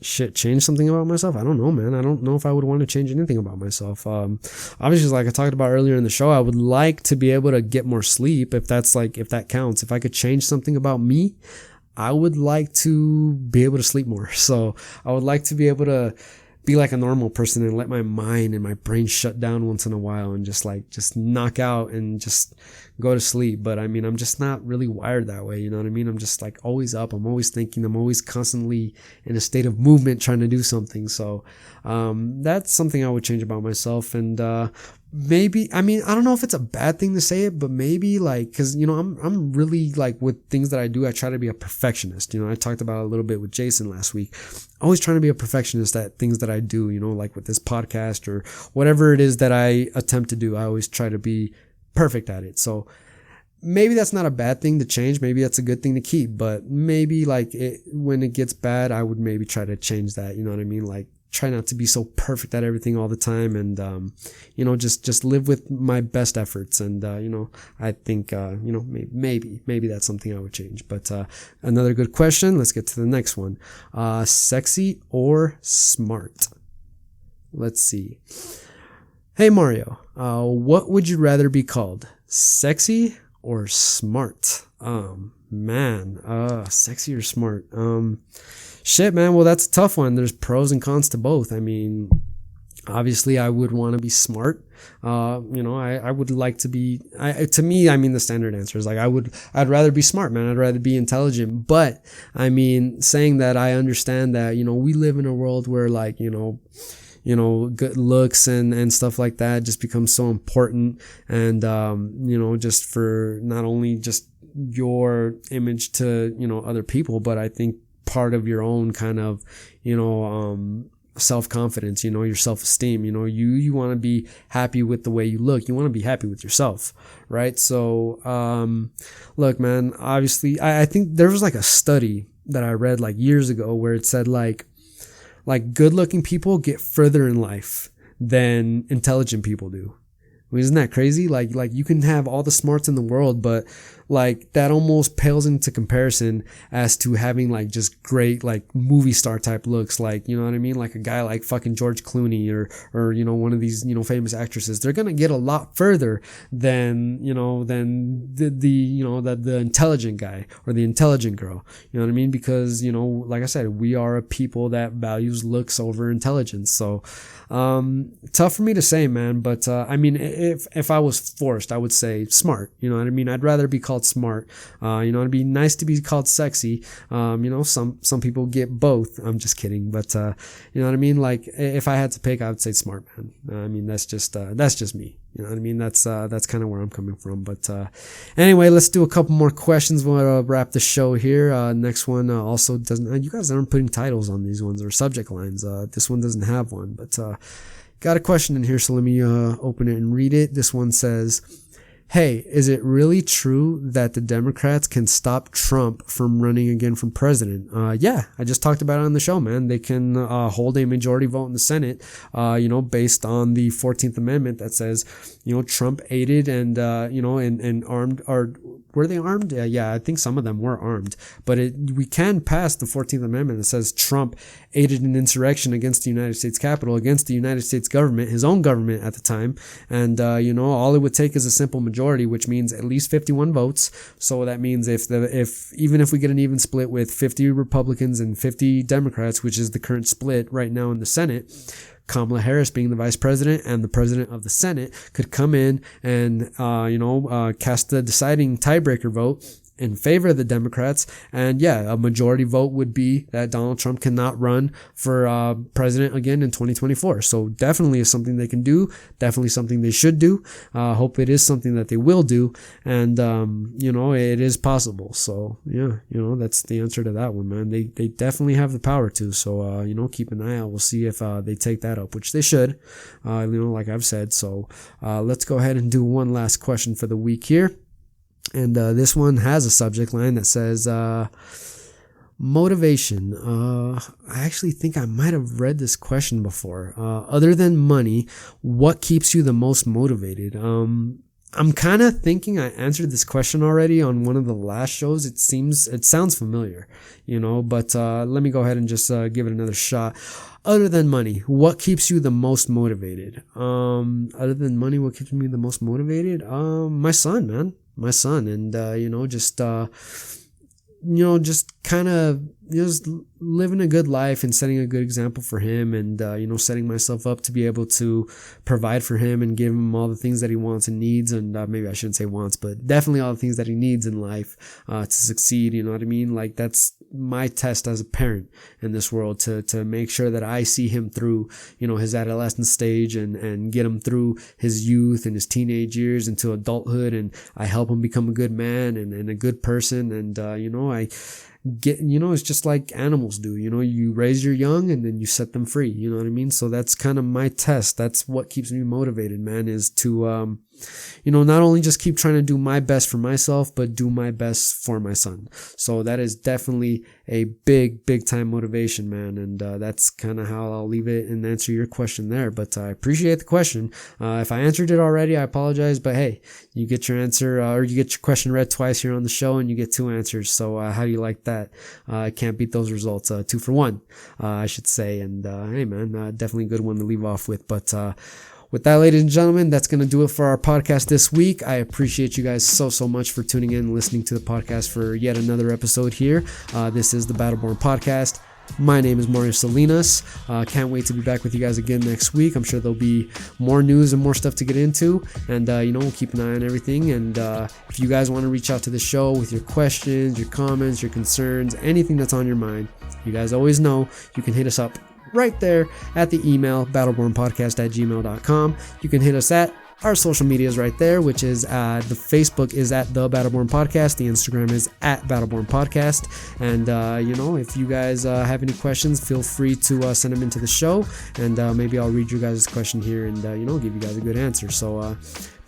Change something about myself? I don't know, man. I don't know if I would want to change anything about myself. Obviously, like I talked about earlier in the show, I would like to be able to get more sleep, if that counts. If I could change something about me, I would like to be able to sleep more. So I would like to be able to be like a normal person and let my mind and my brain shut down once in a while and just knock out and just go to sleep. But I mean, I'm just not really wired that way. You know what I mean? I'm just like always up. I'm always thinking. I'm always constantly in a state of movement trying to do something. So, that's something I would change about myself. And, maybe, I mean, I don't know if it's a bad thing to say it, but maybe like, cause you know, I'm really like with things that I do, I try to be a perfectionist. You know, I talked about it a little bit with Jason last week. Always trying to be a perfectionist at things that I do, you know, like with this podcast or whatever it is that I attempt to do. I always try to be perfect at it. So maybe that's not a bad thing to change. Maybe that's a good thing to keep, but maybe like when it gets bad, I would maybe try to change that. You know what I mean? Like, try not to be so perfect at everything all the time, and you know, just live with my best efforts. And you know, I think you know, maybe that's something I would change. But another good question. Let's get to the next one. Sexy or smart? Let's see. Hey Mario, what would you rather be called, sexy or smart? Man, sexy or smart? Shit, man. Well, that's a tough one. There's pros and cons to both. I mean, obviously I would want to be smart. You know, I would like to be, to me, I mean, the standard answer is like, I'd rather be smart, man. I'd rather be intelligent. But I mean, saying that, I understand that, you know, we live in a world where like, you know, good looks and stuff like that just becomes so important. And, you know, just for not only just your image to, you know, other people, but I think part of your own kind of, you know, self-confidence, you know, your self-esteem, you know, you want to be happy with the way you look. You want to be happy with yourself, right? So, look, man, obviously I think there was like a study that I read like years ago where it said like good looking people get further in life than intelligent people do. I mean, isn't that crazy? Like you can have all the smarts in the world, but like that almost pales into comparison as to having like just great like movie star type looks, like, you know what I mean, like a guy like fucking George Clooney or you know, one of these, you know, famous actresses. They're gonna get a lot further than, you know, than the you know, the intelligent guy or the intelligent girl. You know what I mean? Because, you know, like I said, we are a people that values looks over intelligence. So tough for me to say, man, but I mean, if I was forced, I would say smart. You know what I mean? I'd rather be called smart. You know, it'd be nice to be called sexy. You know, some people get both. I'm just kidding, but you know what I mean? Like, if I had to pick, I would say smart, man. I mean, that's just me. You know what I mean? That's kind of where I'm coming from. But anyway, let's do a couple more questions. We'll wrap the show here. Next one also doesn't. You guys aren't putting titles on these ones or subject lines. This one doesn't have one, but got a question in here, so let me open it and read it. This one says, hey, is it really true that the Democrats can stop Trump from running again for president? Yeah, I just talked about it on the show, man. They can hold a majority vote in the Senate, you know, based on the 14th Amendment that says, you know, Trump aided and, you know, and armed or were they armed? Yeah, I think some of them were armed. But we can pass the 14th Amendment that says Trump aided an insurrection against the United States Capitol, against the United States government, his own government at the time. And, all it would take is a simple majority, which means at least 51 votes. So that means even if we get an even split with 50 Republicans and 50 Democrats, which is the current split right now in the Senate, Kamala Harris, being the vice president and the president of the Senate, could come in and, cast the deciding tiebreaker vote in favor of the Democrats. And yeah, a majority vote would be that Donald Trump cannot run for president again in 2024. So definitely is something they can do. Definitely something they should do. Hope it is something that they will do. And, it is possible. So yeah, that's the answer to that one, man. They definitely have the power to. So, keep an eye out. We'll see if they take that up, which they should, like I've said. So let's go ahead and do one last question for the week here. And this one has a subject line that says motivation. I actually think I might have read this question before. Other than money, what keeps you the most motivated? I'm kind of thinking I answered this question already on one of the last shows. It sounds familiar, but let me go ahead and just give it another shot. Other than money, what keeps you the most motivated? Other than money, what keeps me the most motivated? My son, man. My son. And, just kind of just living a good life and setting a good example for him, and setting myself up to be able to provide for him and give him all the things that he wants and needs, and maybe I shouldn't say wants, but definitely all the things that he needs in life to succeed. You know what I mean? Like, that's my test as a parent in this world, to make sure that I see him through his adolescent stage and get him through his youth and his teenage years into adulthood, and I help him become a good man and a good person. And I get, it's just like animals do, you raise your young and then you set them free, you know what I mean? So that's kind of my test. That's what keeps me motivated, man, is to, not only just keep trying to do my best for myself, but do my best for my son. So that is definitely a big time motivation, man. And, that's kind of how I'll leave it and answer your question there. But I appreciate the question. If I answered it already, I apologize, but hey, you get your answer, or you get your question read twice here on the show and you get 2 answers. So, how do you like that? I can't beat those results. 2 for 1, I should say. And, hey, man, definitely a good one to leave off with. But, with that, ladies and gentlemen, that's going to do it for our podcast this week. I appreciate you guys so much for tuning in and listening to the podcast for yet another episode here. This is the Battleborn Podcast. My name is Mario Salinas. Can't wait to be back with you guys again next week. I'm sure there'll be more news and more stuff to get into. And, we'll keep an eye on everything. And if you guys want to reach out to the show with your questions, your comments, your concerns, anything that's on your mind, you guys always know you can hit us up right there at the email battlebornpodcast@gmail.com. You can hit us at our social medias right there, which is the Facebook is at the Battleborn Podcast, the Instagram is at Battleborn Podcast. And if you guys have any questions, feel free to send them into the show, and maybe I'll read your guys' question here and give you guys a good answer. So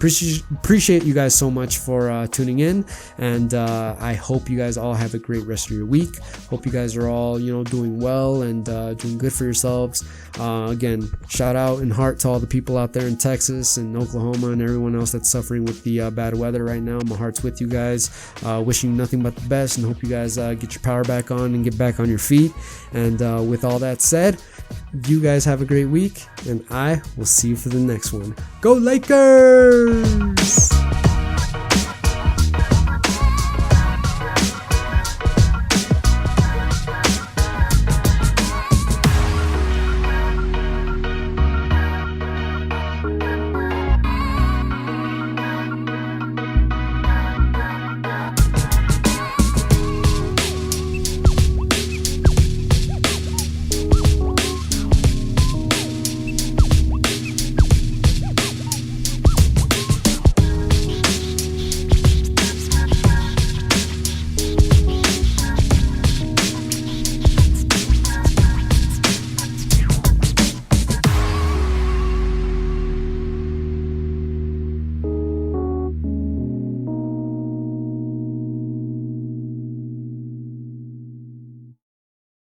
appreciate you guys so much for tuning in, and I hope you guys all have a great rest of your week. Hope you guys are all doing well and doing good for yourselves. Again, shout out and heart to all the people out there in Texas and Oklahoma and everyone else that's suffering with the bad weather right now. My heart's with you guys. Wishing nothing but the best, and hope you guys get your power back on and get back on your feet. And with all that said, you guys have a great week, and I will see you for the next one. Go Lakers!